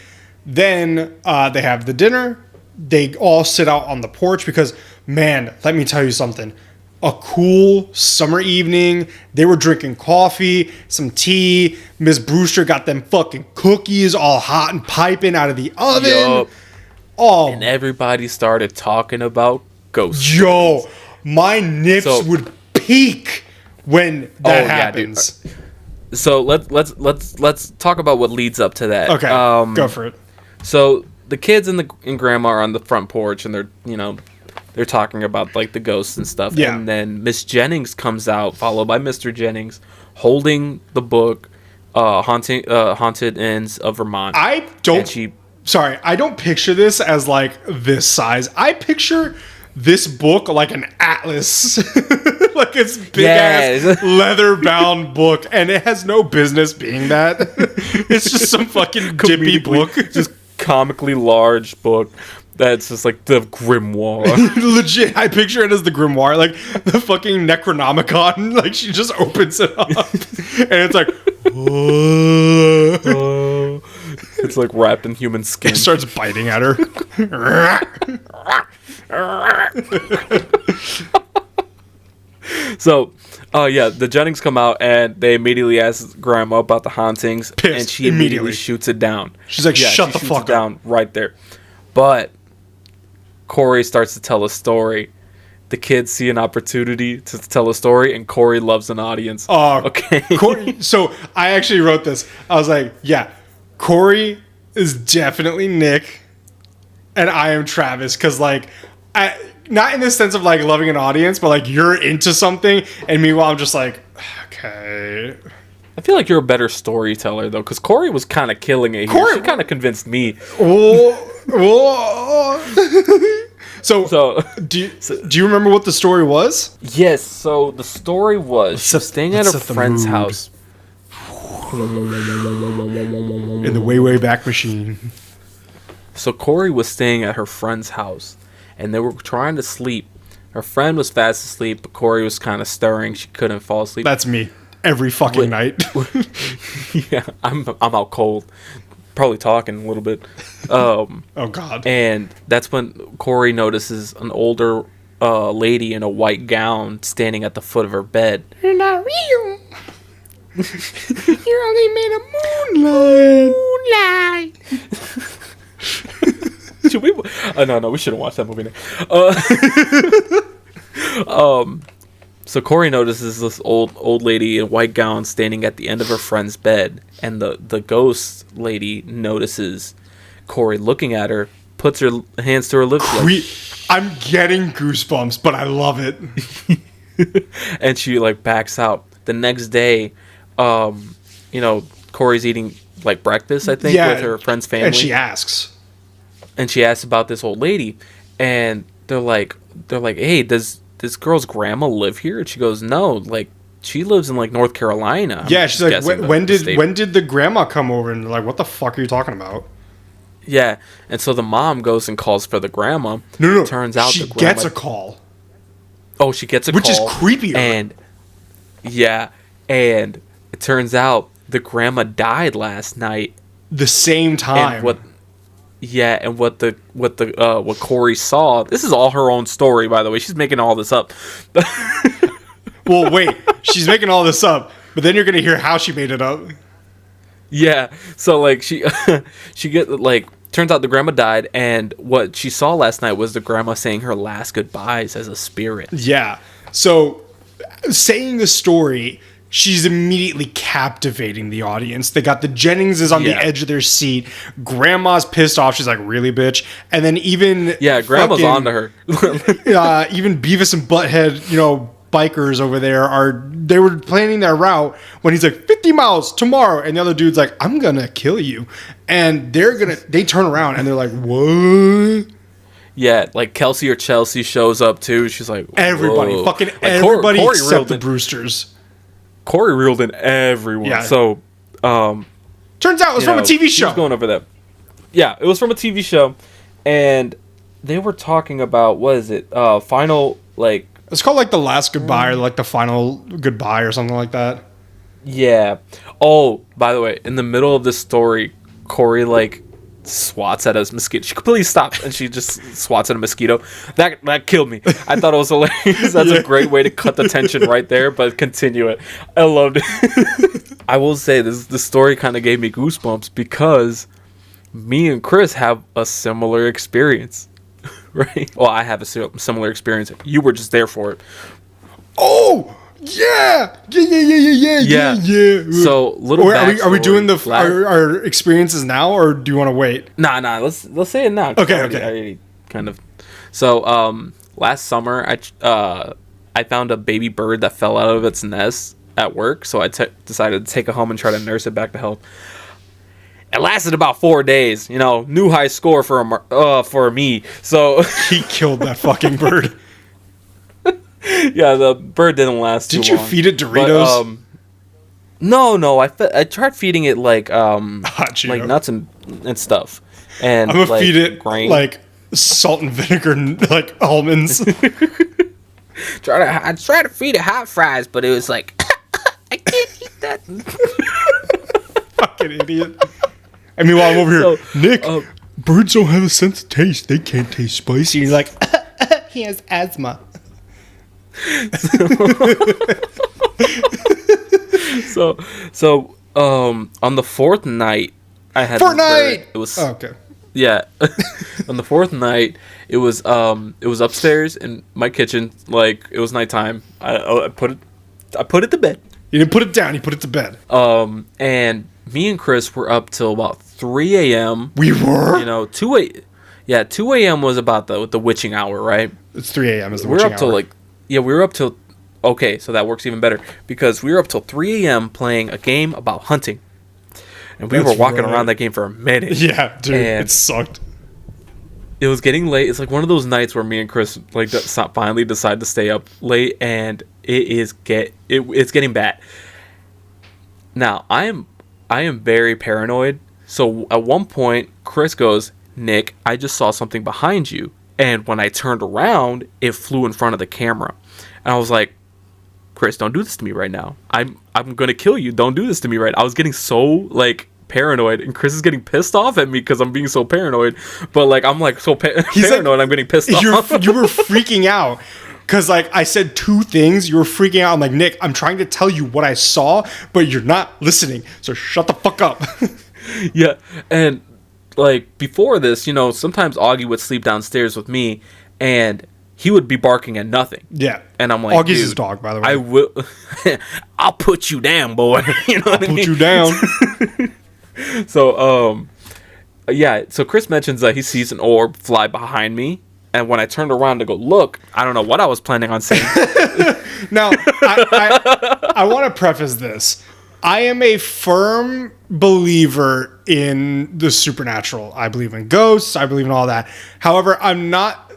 then they have the dinner. They all sit out on the porch because, man, let me tell you something. A cool summer evening. They were drinking coffee, some tea. Miss Brewster got them fucking cookies all hot and piping out of the oven. Yup. Oh, And everybody started talking about ghosts. yo, my nips would peak when that happens. Dude. So let's talk about what leads up to that. Okay, go for it. So the kids and Grandma are on the front porch and they're talking about like the ghosts and stuff. Yeah. And then Miss Jennings comes out, followed by Mr. Jennings, holding the book, Haunted Inns of Vermont. I don't picture this as like this size. I picture this book like an atlas. Like it's big ass leather bound book, and it has no business being that. It's just some fucking dippy book. Just comically large book that's just like the grimoire. Legit, I picture it as the grimoire, like the fucking Necronomicon. Like she just opens it up, and it's like, it's like wrapped in human skin. It starts biting at her. So, the Jennings come out and they immediately ask Grandma about the hauntings, Pissed, and she immediately shoots it down. She's like, "Shut the fuck up!" Down right there. But Corey starts to tell a story. The kids see an opportunity to tell a story, and Corey loves an audience. Oh, okay. Corey, so I actually wrote this. I was like, yeah, Corey is definitely Nick, and I am Travis, because like, not in the sense of like loving an audience, but like you're into something, and meanwhile I'm just like, okay. I feel like you're a better storyteller though, because Corey was kind of killing it here. She kind of convinced me. So do you remember what the story was? Yes. So the story was she was staying at her friend's house. In the way back machine. So Corey was staying at her friend's house, and they were trying to sleep. Her friend was fast asleep, but Corey was kind of stirring. She couldn't fall asleep. That's me every fucking night. Yeah, I'm out cold. Probably talking a little bit. Oh God! And that's when Corey notices an older lady in a white gown standing at the foot of her bed. You're not real. You're only made of moonlight. Should we? No, we shouldn't watch that movie now. So Corey notices this old lady in a white gown standing at the end of her friend's bed, and the ghost lady notices Corey looking at her, puts her hands to her lips. I'm getting goosebumps, but I love it. And she like backs out. The next day, Corey's eating like breakfast, I think, with her friend's family, and she asks about this old lady, and they're like, hey, does this girl's grandma live here? And she goes, no, like she lives in like North Carolina. Yeah, she's like, when did the grandma come over? And they're like, what the fuck are you talking about? Yeah, and so the mom goes and calls for the grandma. No. Turns out she the grandma gets a call. Oh, she gets a Which call. is creepier. And and it turns out the grandma died last night. The same time. And what Corey saw. This is all her own story, by the way. She's making all this up. Well, wait. She's making all this up, but then you're gonna hear how she made it up. Yeah. So like she turns out the grandma died, and what she saw last night was the grandma saying her last goodbyes as a spirit. Yeah. So saying the story, she's immediately captivating the audience. They got the Jennings is on the edge of their seat. Grandma's pissed off. She's like, really, bitch? And then even grandma's onto her. Even Beavis and Butthead, bikers over there they were planning their route when he's like 50 miles tomorrow, and the other dude's like, I'm gonna kill you, and they turn around and they're like, what? Yeah, like Kelsey or Chelsea shows up too. She's like, everybody, whoa. fucking like everybody Corey except the Brewsters. Corey reeled in everyone. Yeah. So turns out it was from a TV show. She was going over that. Yeah, it was from a TV show, and they were talking about, what is it? Final, like, it's called like the last goodbye or like the final goodbye or something like that. Yeah. Oh, by the way, in the middle of this story, Corey like swats at a mosquito. She completely stops and she just swats at a mosquito. That killed me. I thought it was hilarious. That's a great way to cut the tension right there, but continue it. I loved it. I will say this story kind of gave me goosebumps because me and Chris have a similar experience. Right? Well, I have a similar experience. You were just there for it. Oh, yeah. So, are we doing our experiences now, or do you want to wait? Nah. Let's say it now. Okay. I already kind of. So, last summer, I found a baby bird that fell out of its nest at work. So I decided to take it home and try to nurse it back to health. It lasted about 4 days, new high score for me. So he killed that fucking bird. Yeah, the bird didn't last too long. Did you feed it Doritos? But, no. I tried feeding it like nuts and stuff. And I'm gonna feed it grain. like salt and vinegar, like almonds. I tried to feed it hot fries, but it was like I can't eat that. Fucking idiot. I mean, while I'm over here, Nick, birds don't have a sense of taste. They can't taste spicy. You're like, he has asthma. So, on the fourth night, I had Fortnite. It was okay. Yeah. On the fourth night, it was upstairs in my kitchen. Like, it was nighttime. I put it to bed. You didn't put it down. You put it to bed. And me and Chris were up till about 3 a.m. We were? 2 a.m. was about the witching hour, right? It's 3 a.m. is the witching hour. We were up till, okay, so that works even better. Because we were up till 3 a.m. playing a game about hunting. And we were walking around that game for a minute. Yeah, dude, it sucked. It was getting late. It's like one of those nights where me and Chris finally decide to stay up late, and it's getting bad. Now, I am very paranoid. So at one point, Chris goes, "Nick, I just saw something behind you." And when I turned around, it flew in front of the camera. And I was like, "Chris, don't do this to me right now. I'm gonna kill you. Don't do this to me right now." I was getting so paranoid, and Chris is getting pissed off at me because I'm being so paranoid. But I'm paranoid. I'm getting pissed off. You were freaking out. Because, I said two things, you were freaking out. I'm like, Nick, I'm trying to tell you what I saw, but you're not listening, so shut the fuck up. Yeah, and, before this, sometimes Augie would sleep downstairs with me, and he would be barking at nothing. Yeah. And I'm like, Augie's his dog, by the way. I will... I'll put you down, boy. You know what I mean? Put you down. So, so Chris mentions that he sees an orb fly behind me. And when I turned around to go look, I don't know what I was planning on saying. Now, I want to preface this. I am a firm believer in the supernatural. I believe in ghosts. I believe in all that. However, I'm not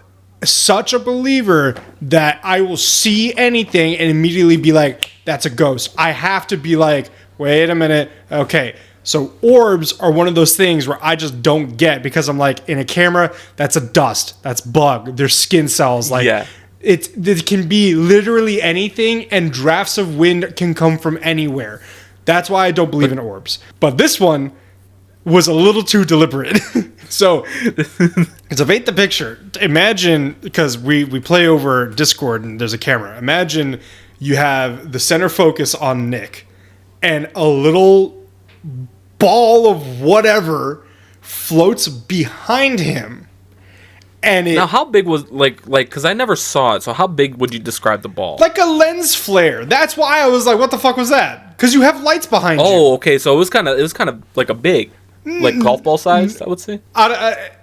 such a believer that I will see anything and immediately be like, that's a ghost. I have to be like, wait a minute. Okay, So orbs are one of those things where I just don't get, because I'm like, in a camera, that's a dust, that's bug, there's skin cells. Like, it can be literally anything, and drafts of wind can come from anywhere. That's why I don't believe in orbs. But this one was a little too deliberate. So paint the picture. Imagine, because we play over Discord and there's a camera. Imagine you have the center focus on Nick, and a little ball of whatever floats behind him. And now, how big was like because I never saw it, so how big would you describe the ball? Like a lens flare. That's why I was like, what the fuck was that? Because you have lights behind you. Oh, okay. So it was kind of like a big, like golf ball size, I would say.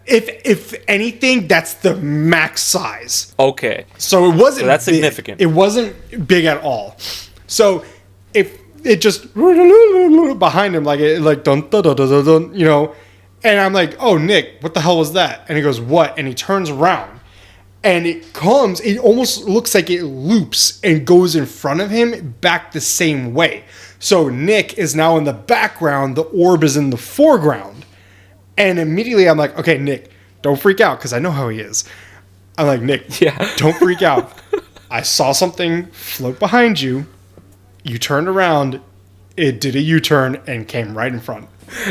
If anything, that's the max size. Okay. So it wasn't. So that's big. significant. It wasn't big at all. So if it just behind him, like dun dun dun dun dun, you know, and I'm like, oh, Nick, what the hell was that? And he goes, what? And he turns around, and it comes. It almost looks like it loops and goes in front of him back the same way. So Nick is now in the background. The orb is in the foreground. And immediately I'm like, okay, Nick, don't freak out, because I know how he is. I'm like, Nick, don't freak out. I saw something float behind you. You turned around. It did a U-turn and came right in front.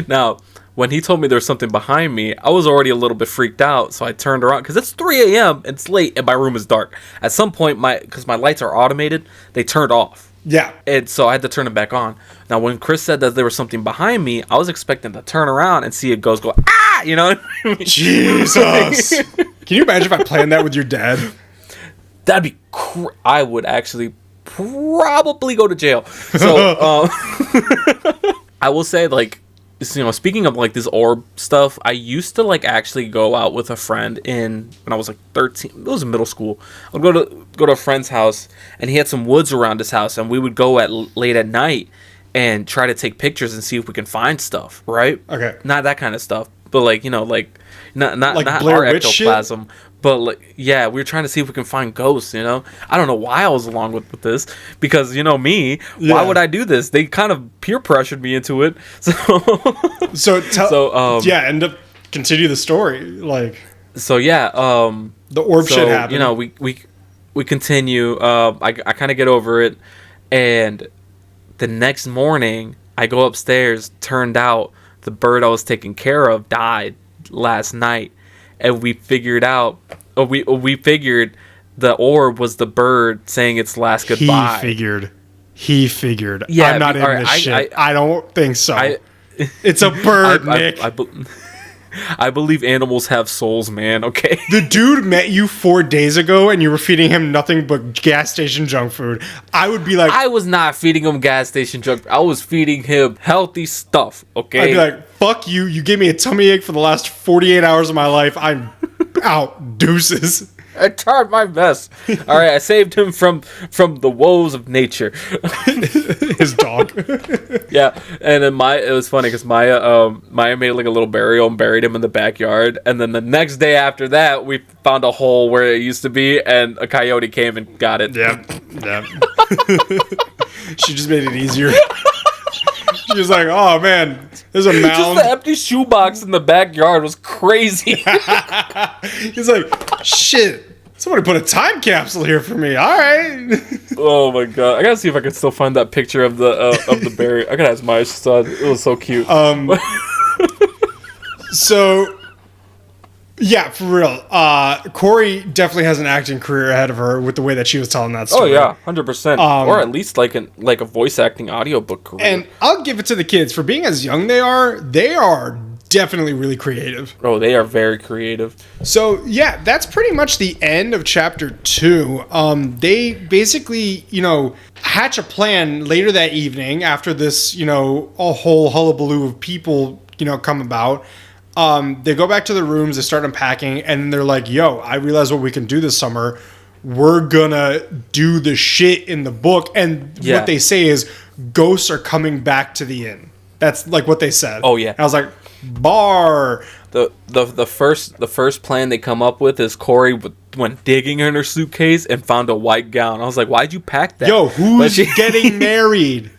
Now, when he told me there was something behind me, I was already a little bit freaked out. So I turned around, because it's 3 a.m. It's late and my room is dark. At some point, because my lights are automated, they turned off. Yeah. And so I had to turn it back on. Now, when Chris said that there was something behind me, I was expecting to turn around and see a ghost go, ah! You know? Jesus. Can you imagine if I planned that with your dad? That'd be I would actually probably go to jail. So, I will say, like, you know, speaking of like this orb stuff, I used to like actually go out with a friend when I was like 13. It was in middle school. I'd go to a friend's house, and he had some woods around his house, and we would go late at night and try to take pictures and see if we can find stuff. Right? Okay. Not that kind of stuff, but like, you know, like not Blair our Witch ectoplasm. Shit? But like, yeah, we were trying to see if we can find ghosts, you know? I don't know why I was along with this, because, you know, me, why would I do this? They kind of peer pressured me into it. Continue the story. Like, so yeah, the orb shit happened. You know, we continue. I kind of get over it, and the next morning I go upstairs. Turned out the bird I was taking care of died last night. And we figured out, we figured the orb was the bird saying its last goodbye. He figured. Yeah, I'm not in this shit. I don't think so. It's a bird, Nick. I believe animals have souls, man. Okay. The dude met you 4 days ago, and you were feeding him nothing but gas station junk food. I would be like, I was not feeding him gas station junk. I was feeding him healthy stuff. Okay. I'd be like, fuck you. You gave me a tummy ache for the last 48 hours of my life. I'm out. Deuces. I tried my best. All right, I saved him from the woes of nature. His dog. Yeah, and then it was funny because Maya made like a little burial and buried him in the backyard, and then the next day after that, we found a hole where it used to be, and a coyote came and got it. Yeah. She just made it easier. She was like, oh man, there's a mound. Just the empty shoebox in the backyard was crazy. He's like, shit, somebody put a time capsule here for me. All right. Oh my god, I gotta see if I can still find that picture of the berry. I gotta ask Maya. She saw it. It was so cute. So, yeah, for real. Corey definitely has an acting career ahead of her with the way that she was telling that story. Oh yeah, 100%. Or at least like a voice acting audiobook career. And I'll give it to the kids for being as young they are definitely really creative. Oh, they are very creative. So yeah, that's pretty much the end of chapter 2. They basically, you know, hatch a plan later that evening after this, you know, a whole hullabaloo of people, you know, come about. They go back to their rooms, they start unpacking, and they're like, yo, I realize what we can do this summer. We're gonna do the shit in the book. And what they say is ghosts are coming back to the inn. That's like what they said. Oh yeah. And I was like, bar. The first plan they come up with is Corey went digging in her suitcase and found a white gown. I was like, why'd you pack that? Yo, who's getting married?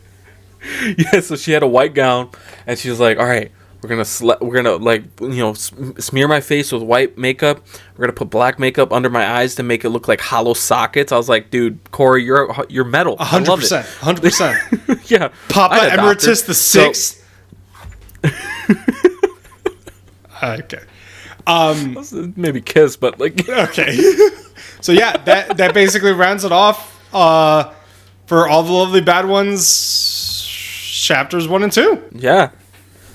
Yeah, so she had a white gown, and she was like, "All right, we're gonna like smear my face with white makeup. We're gonna put black makeup under my eyes to make it look like hollow sockets." I was like, "Dude, Corey, you're metal. 100%, 100%. Yeah, Papa Emeritus the Sixth. Okay. Maybe kiss, but like okay. So yeah, that basically rounds it off for All the Lovely Bad Ones, chapters 1 and 2. Yeah.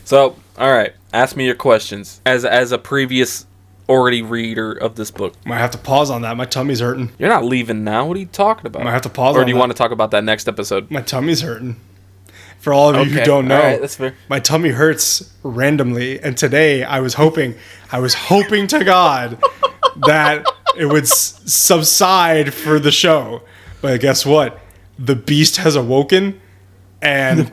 So, all right, ask me your questions as a previous already reader of this book. Might have to pause on that. My tummy's hurting. You're not leaving now. What are you talking about? Might have to pause. Or do you want to talk about that next episode? My tummy's hurting. For all of you who don't know, all right, that's fair. My tummy hurts randomly, and today I was hoping to God that it would subside for the show. But guess what? The beast has awoken, and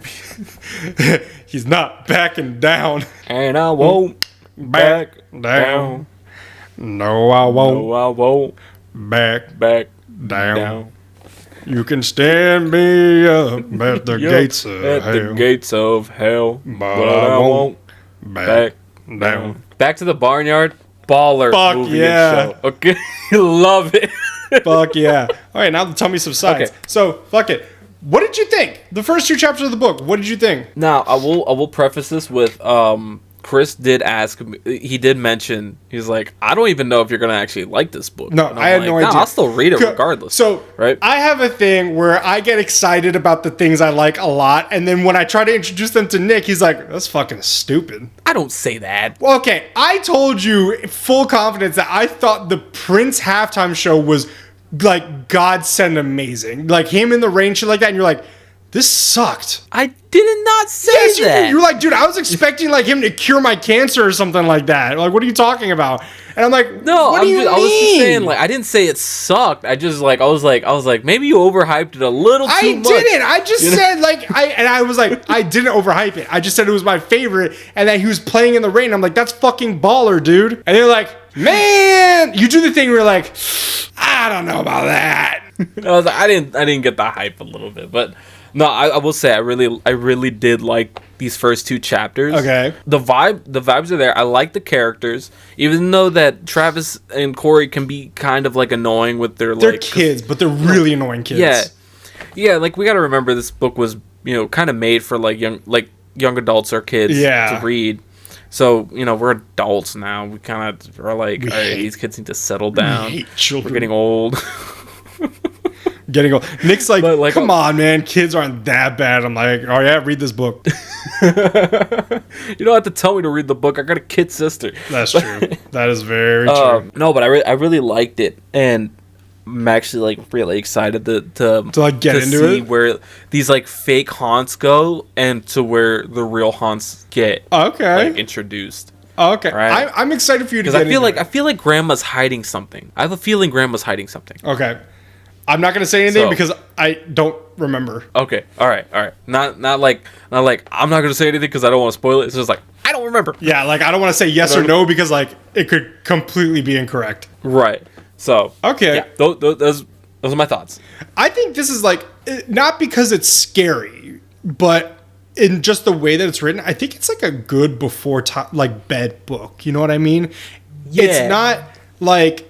he's not backing down. And I won't back down. No, I won't. No, I won't back down. You can stand me up at the gates of at hell. the gates of hell, but I won't back down. Back to the Barnyard. Baller. Fuck movie yeah. and show. Okay. Love it. Fuck yeah. All right, now the tummy subsides. Okay. So, fuck it. What did you think? The first 2 chapters of the book, what did you think? Now, I will preface this with Chris did ask me, he did mention, he's like, I don't even know if you're going to actually like this book. No, I had no idea. I'll still read it regardless. So, right? I have a thing where I get excited about the things I like a lot, and then when I try to introduce them to Nick, he's like, that's fucking stupid. I don't say that. Well, okay, I told you full confidence that I thought the Prince halftime show was like godsend amazing. Like him in the rain, shit like that, and you're like, this sucked. I did not say Yes, you that. did. You're like, dude, I was expecting like him to cure my cancer or something like that. Like, what are you talking about? And I'm like, no, what do you mean? I was just saying, like, I didn't say it sucked. I just like, I was like, maybe you overhyped it a little too much. I didn't. I just said like, I was like, I didn't overhype it. I just said it was my favorite, and that he was playing in the rain. I'm like, that's fucking baller, dude. And they're like, man, you do the thing where you're like, I don't know about that. I was like, I didn't get the hype a little bit, but. No, I will say I really did like these first 2 chapters. Okay. The vibes are there. I like the characters, even though that Travis and Corey can be kind of like annoying with their They're like kids, but they're really annoying kids. Yeah, yeah. Like we got to remember this book was kind of made for like young adults or kids to read. So we're adults now. We kind of are like, all right, these kids need to settle down. We hate children. We're getting old. Getting old. Nick's like, come on, man, kids aren't that bad. I'm like, oh yeah, read this book. You don't have to tell me to read the book. I got a kid sister. That's true. That is very true. No, but I really liked it, and I'm actually like really excited to like get into see it, where these like fake haunts go and to where the real haunts get like introduced. Okay, right? I'm excited for you to get into it. I feel like Grandma's hiding something. I have a feeling Grandma's hiding something. Okay. I'm not gonna say anything because I don't remember. Okay, all right. Not like I'm not gonna say anything because I don't want to spoil it. It's just like I don't remember. Yeah, like I don't want to say yes or no because like it could completely be incorrect. Right. So okay, yeah, those are my thoughts. I think this is like not because it's scary, but in just the way that it's written, I think it's like a good before like bed book. You know what I mean? Yeah. It's not like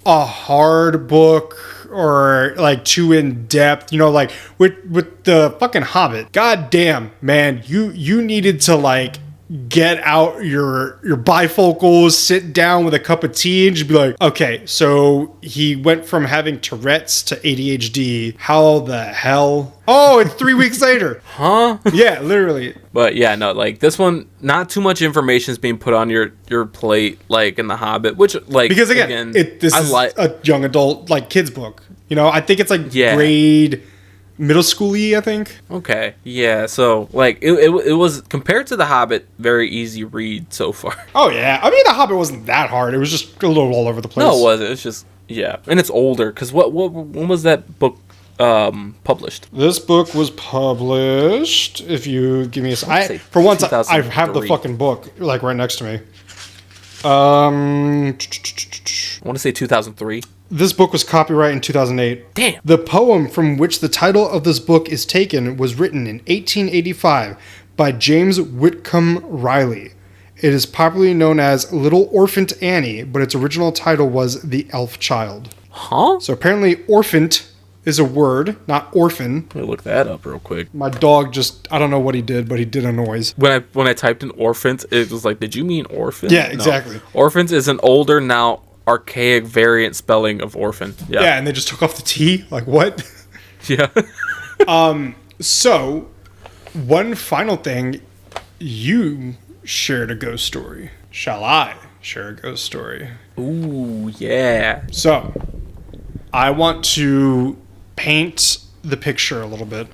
a hard book or like too in depth, like with the fucking Hobbit. God damn, man, you needed to like get out your bifocals, sit down with a cup of tea, and just be like, okay, so he went from having Tourette's to ADHD. How the hell? Oh, it's 3 weeks later. Huh? Yeah, literally. But yeah, no, like this one, not too much information is being put on your plate, like in The Hobbit, which like because again this is a young adult like kids book. I think it's like grade middle school-y, I think. Okay, yeah. So like it was compared to The Hobbit, very easy read so far. Oh yeah, I mean The Hobbit wasn't that hard. It was just a little all over the place. No, it wasn't. It's just and it's older because when was that book published? This book was published. If you give me for once, I have the fucking book like right next to me. I want to say 2003. This book was copyrighted in 2008. Damn. The poem from which the title of this book is taken was written in 1885 by James Whitcomb Riley. It is popularly known as Little Orphant Annie, but its original title was The Elf Child. Huh? So apparently orphant is a word, not orphan. Let me look that up real quick. My dog just, I don't know what he did, but he did a noise. When I typed in orphans, it was like, did you mean orphan? Yeah, exactly. No. Orphans is an older, now archaic variant spelling of orphan. Yeah, and they just took off the T? Like, what? Yeah. So, one final thing. You shared a ghost story. Shall I share a ghost story? Ooh, yeah. So, I want to paint the picture a little bit.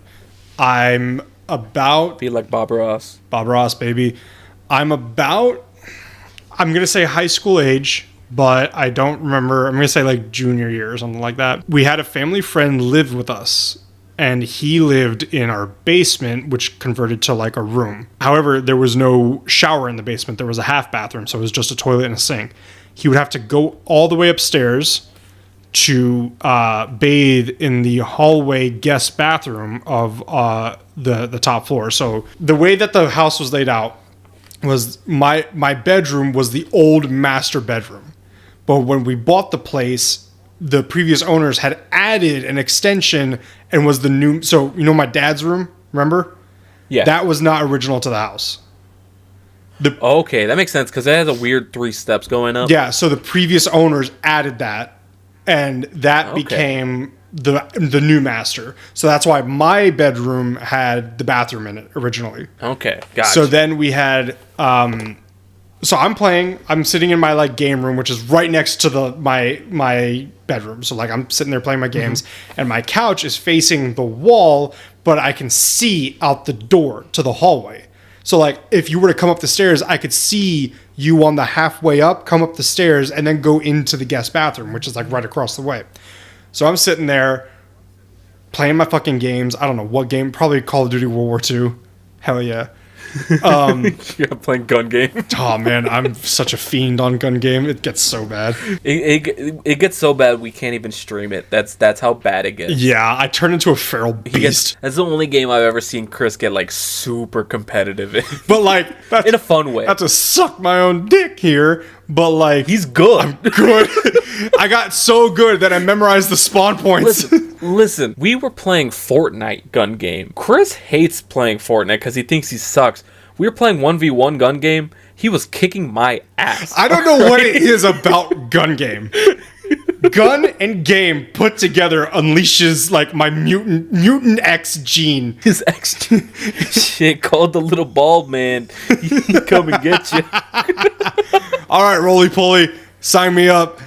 I'm about... Be like Bob Ross. Bob Ross, baby. I'm going to say high school age, but I don't remember. I'm going to say like junior year or something like that. We had a family friend live with us, and he lived in our basement, which converted to like a room. However, there was no shower in the basement. There was a half bathroom, so it was just a toilet and a sink. He would have to go all the way upstairs to bathe in the hallway guest bathroom of the top floor. So the way that the house was laid out was my bedroom was the old master bedroom. But when we bought the place, the previous owners had added an extension and was the new... So, you know my dad's room, remember? Yeah. That was not original to the house. Okay, that makes sense because it has a weird 3 steps going up. Yeah, so the previous owners added that, and that became the new master. So that's why my bedroom had the bathroom in it originally. Okay, gotcha. So then we had... so I'm sitting in my like game room, which is right next to my bedroom. So like I'm sitting there playing my games, and my couch is facing the wall, but I can see out the door to the hallway. So like if you were to come up the stairs, I could see you on the halfway up, come up the stairs, and then go into the guest bathroom, which is like right across the way. So I'm sitting there playing my fucking games. I don't know what game, probably Call of Duty World War II. Hell yeah. You're playing gun game. Oh man, I'm such a fiend on gun game. It gets so bad. It gets so bad we can't even stream it. That's how bad it gets. Yeah, I turn into a feral beast. That's the only game I've ever seen Chris get like super competitive in. But like in a fun way. Not to suck my own dick here, but like he's good. I'm good. I got so good that I memorized the spawn points. Listen, we were playing Fortnite gun game. Chris hates playing Fortnite because he thinks he sucks. We were playing 1v1 gun game. He was kicking my ass. I don't know what it is about gun game. Gun and game put together unleashes like my mutant X gene. His X gene. Shit, called the little bald man. He come and get you. All right, roly poly, sign me up.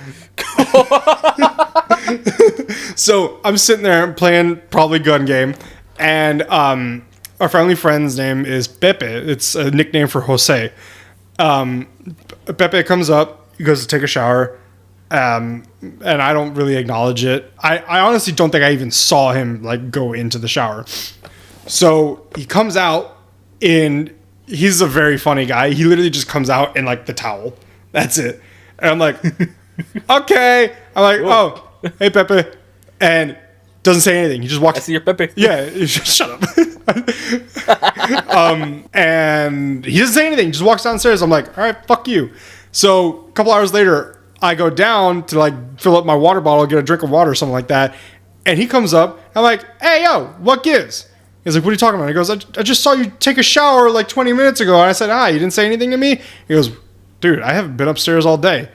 So I'm sitting there playing probably gun game, and our family friend's name is Pepe. It's a nickname for Jose. Pepe comes up, he goes to take a shower, and I don't really acknowledge it. I honestly don't think I even saw him like go into the shower. So he comes out in, he's a very funny guy. He literally just comes out in like the towel. That's it. And I'm like, okay. I'm like, oh, hey Pepe. And doesn't say anything. He just walks. I see your Pepe. Yeah, shut up. And he doesn't say anything. He just walks downstairs. I'm like, all right, fuck you. So a couple hours later, I go down to like fill up my water bottle, get a drink of water or something like that. And he comes up. I'm like, hey, yo, what gives? He's like, what are you talking about? He goes, I just saw you take a shower like 20 minutes ago. And I said, you didn't say anything to me? He goes, dude, I haven't been upstairs all day. I'm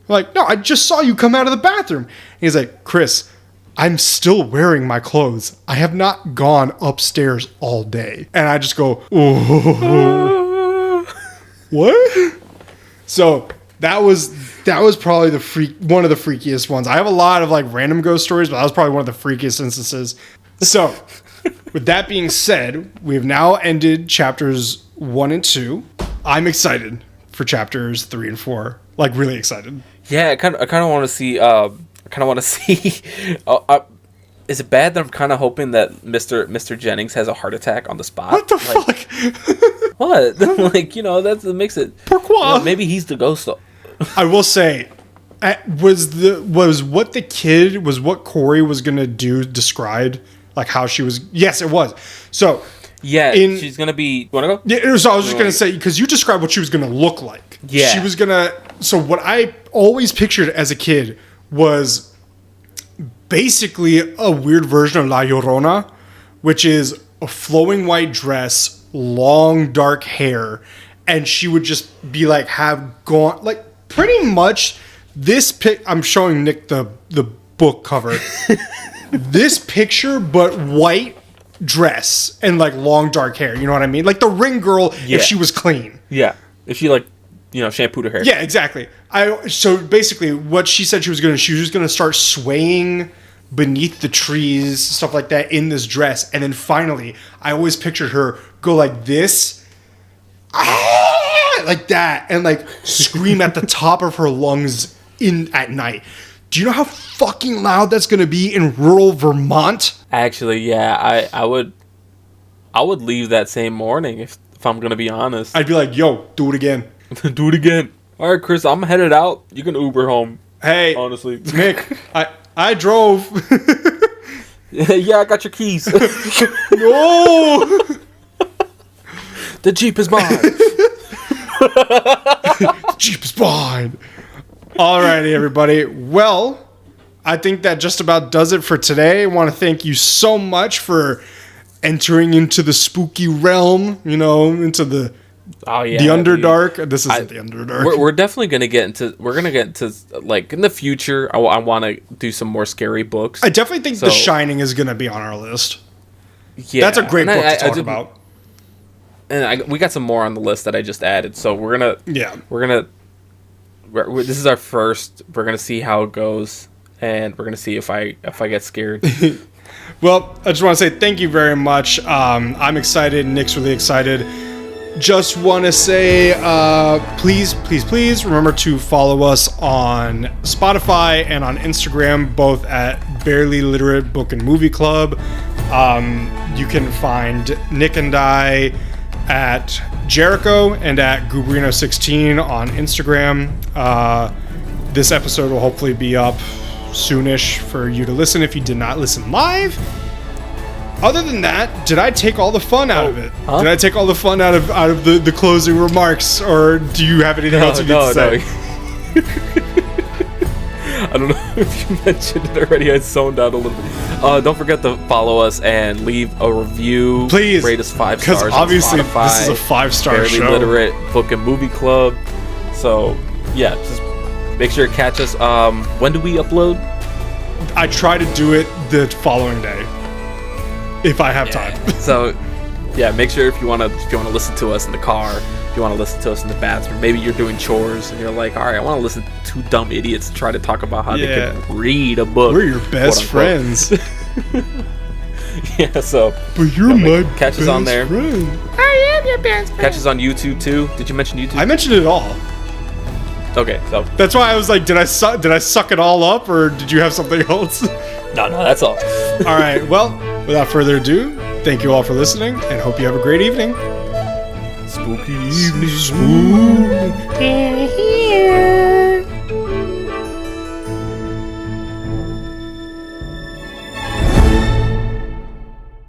like, no, I just saw you come out of the bathroom. He's like, Chris, I'm still wearing my clothes. I have not gone upstairs all day. And I just go, what? So that was probably one of the freakiest ones. I have a lot of like random ghost stories, but that was probably one of the freakiest instances. So with that being said, we've now ended chapters 1 and 2. I'm excited for chapters 3 and 4. Like really excited. Yeah, I kind of want to see. Is it bad that I'm kind of hoping that Mr. Jennings has a heart attack on the spot? What the fuck? What? Like, that makes it. Pourquoi? Maybe he's the ghost. I will say, Was what Corey was gonna do described, like how she was? Yes, it was. So yeah, she's gonna be. You wanna go? Yeah, so I was just gonna say, because you described what she was gonna look like. Yeah, she was gonna. So what I always pictured as a kid was basically a weird version of La Llorona, which is a flowing white dress, long dark hair, and she would just be like pretty much this pic. I'm showing Nick the book cover. This picture, but white dress and like long dark hair. You know what I mean? Like the Ring Girl if she was clean. Yeah, if she shampooed her hair. Yeah, exactly. So basically, what she said she was gonna start swaying beneath the trees, stuff like that, in this dress, and then finally, I always pictured her go like this, like that, and like scream at the top of her lungs at night. Do you know how fucking loud that's gonna be in rural Vermont? Actually, yeah, I would leave that same morning if I'm gonna be honest. I'd be like, yo, do it again. Do it again. All right, Chris, I'm headed out. You can Uber home. Hey, honestly, Nick, I drove. Yeah, I got your keys. No, the Jeep is mine. The Jeep is mine. Alrighty, everybody. Well, I think that just about does it for today. I want to thank you so much for entering into the spooky realm. Into the the Underdark. This isn't the Underdark. We're definitely gonna get into. We're gonna get into like in the future. I want to do some more scary books. I definitely think The Shining is gonna be on our list. Yeah, that's a great book to talk about. And we got some more on the list that I just added. So we're gonna. This is our first. We're gonna see how it goes, and we're gonna see if I get scared. Well, I just want to say thank you very much. I'm excited. Nick's really excited. Just want to say, please remember to follow us on Spotify and on Instagram, both at Barely Literate Book and Movie Club. You can find Nick and I at Jericho and at Gubrino16 on Instagram. This episode will hopefully be up soonish for you to listen if you did not listen live. Other than that, did I take all the fun out of it? Huh? Did I take all the fun out of the closing remarks, or do you have anything else you need to say? I don't know if you mentioned it already. I zoned out a little bit. Don't forget to follow us and leave a review. Please, rate us 5 stars. Because obviously on Spotify, this is a 5-star show. Barely Literate Book and Movie Club. So yeah, just make sure to catch us. When do we upload? I try to do it the following day, if I have time. So yeah, make sure if you want to listen to us in the car, if you want to listen to us in the bathroom, maybe you're doing chores and you're like, all right, I want to listen to two dumb idiots try to talk about how they can read a book. We're your best friends. Yeah, so but you're my catch best us on there. Friend. I am your best friend. Catch us on YouTube too. Did you mention YouTube? I mentioned it all. Okay, so that's why I was like, did I suck it all up, or did you have something else? No, that's all. All right, well, without further ado, thank you all for listening, and hope you have a great evening. Spooky evening.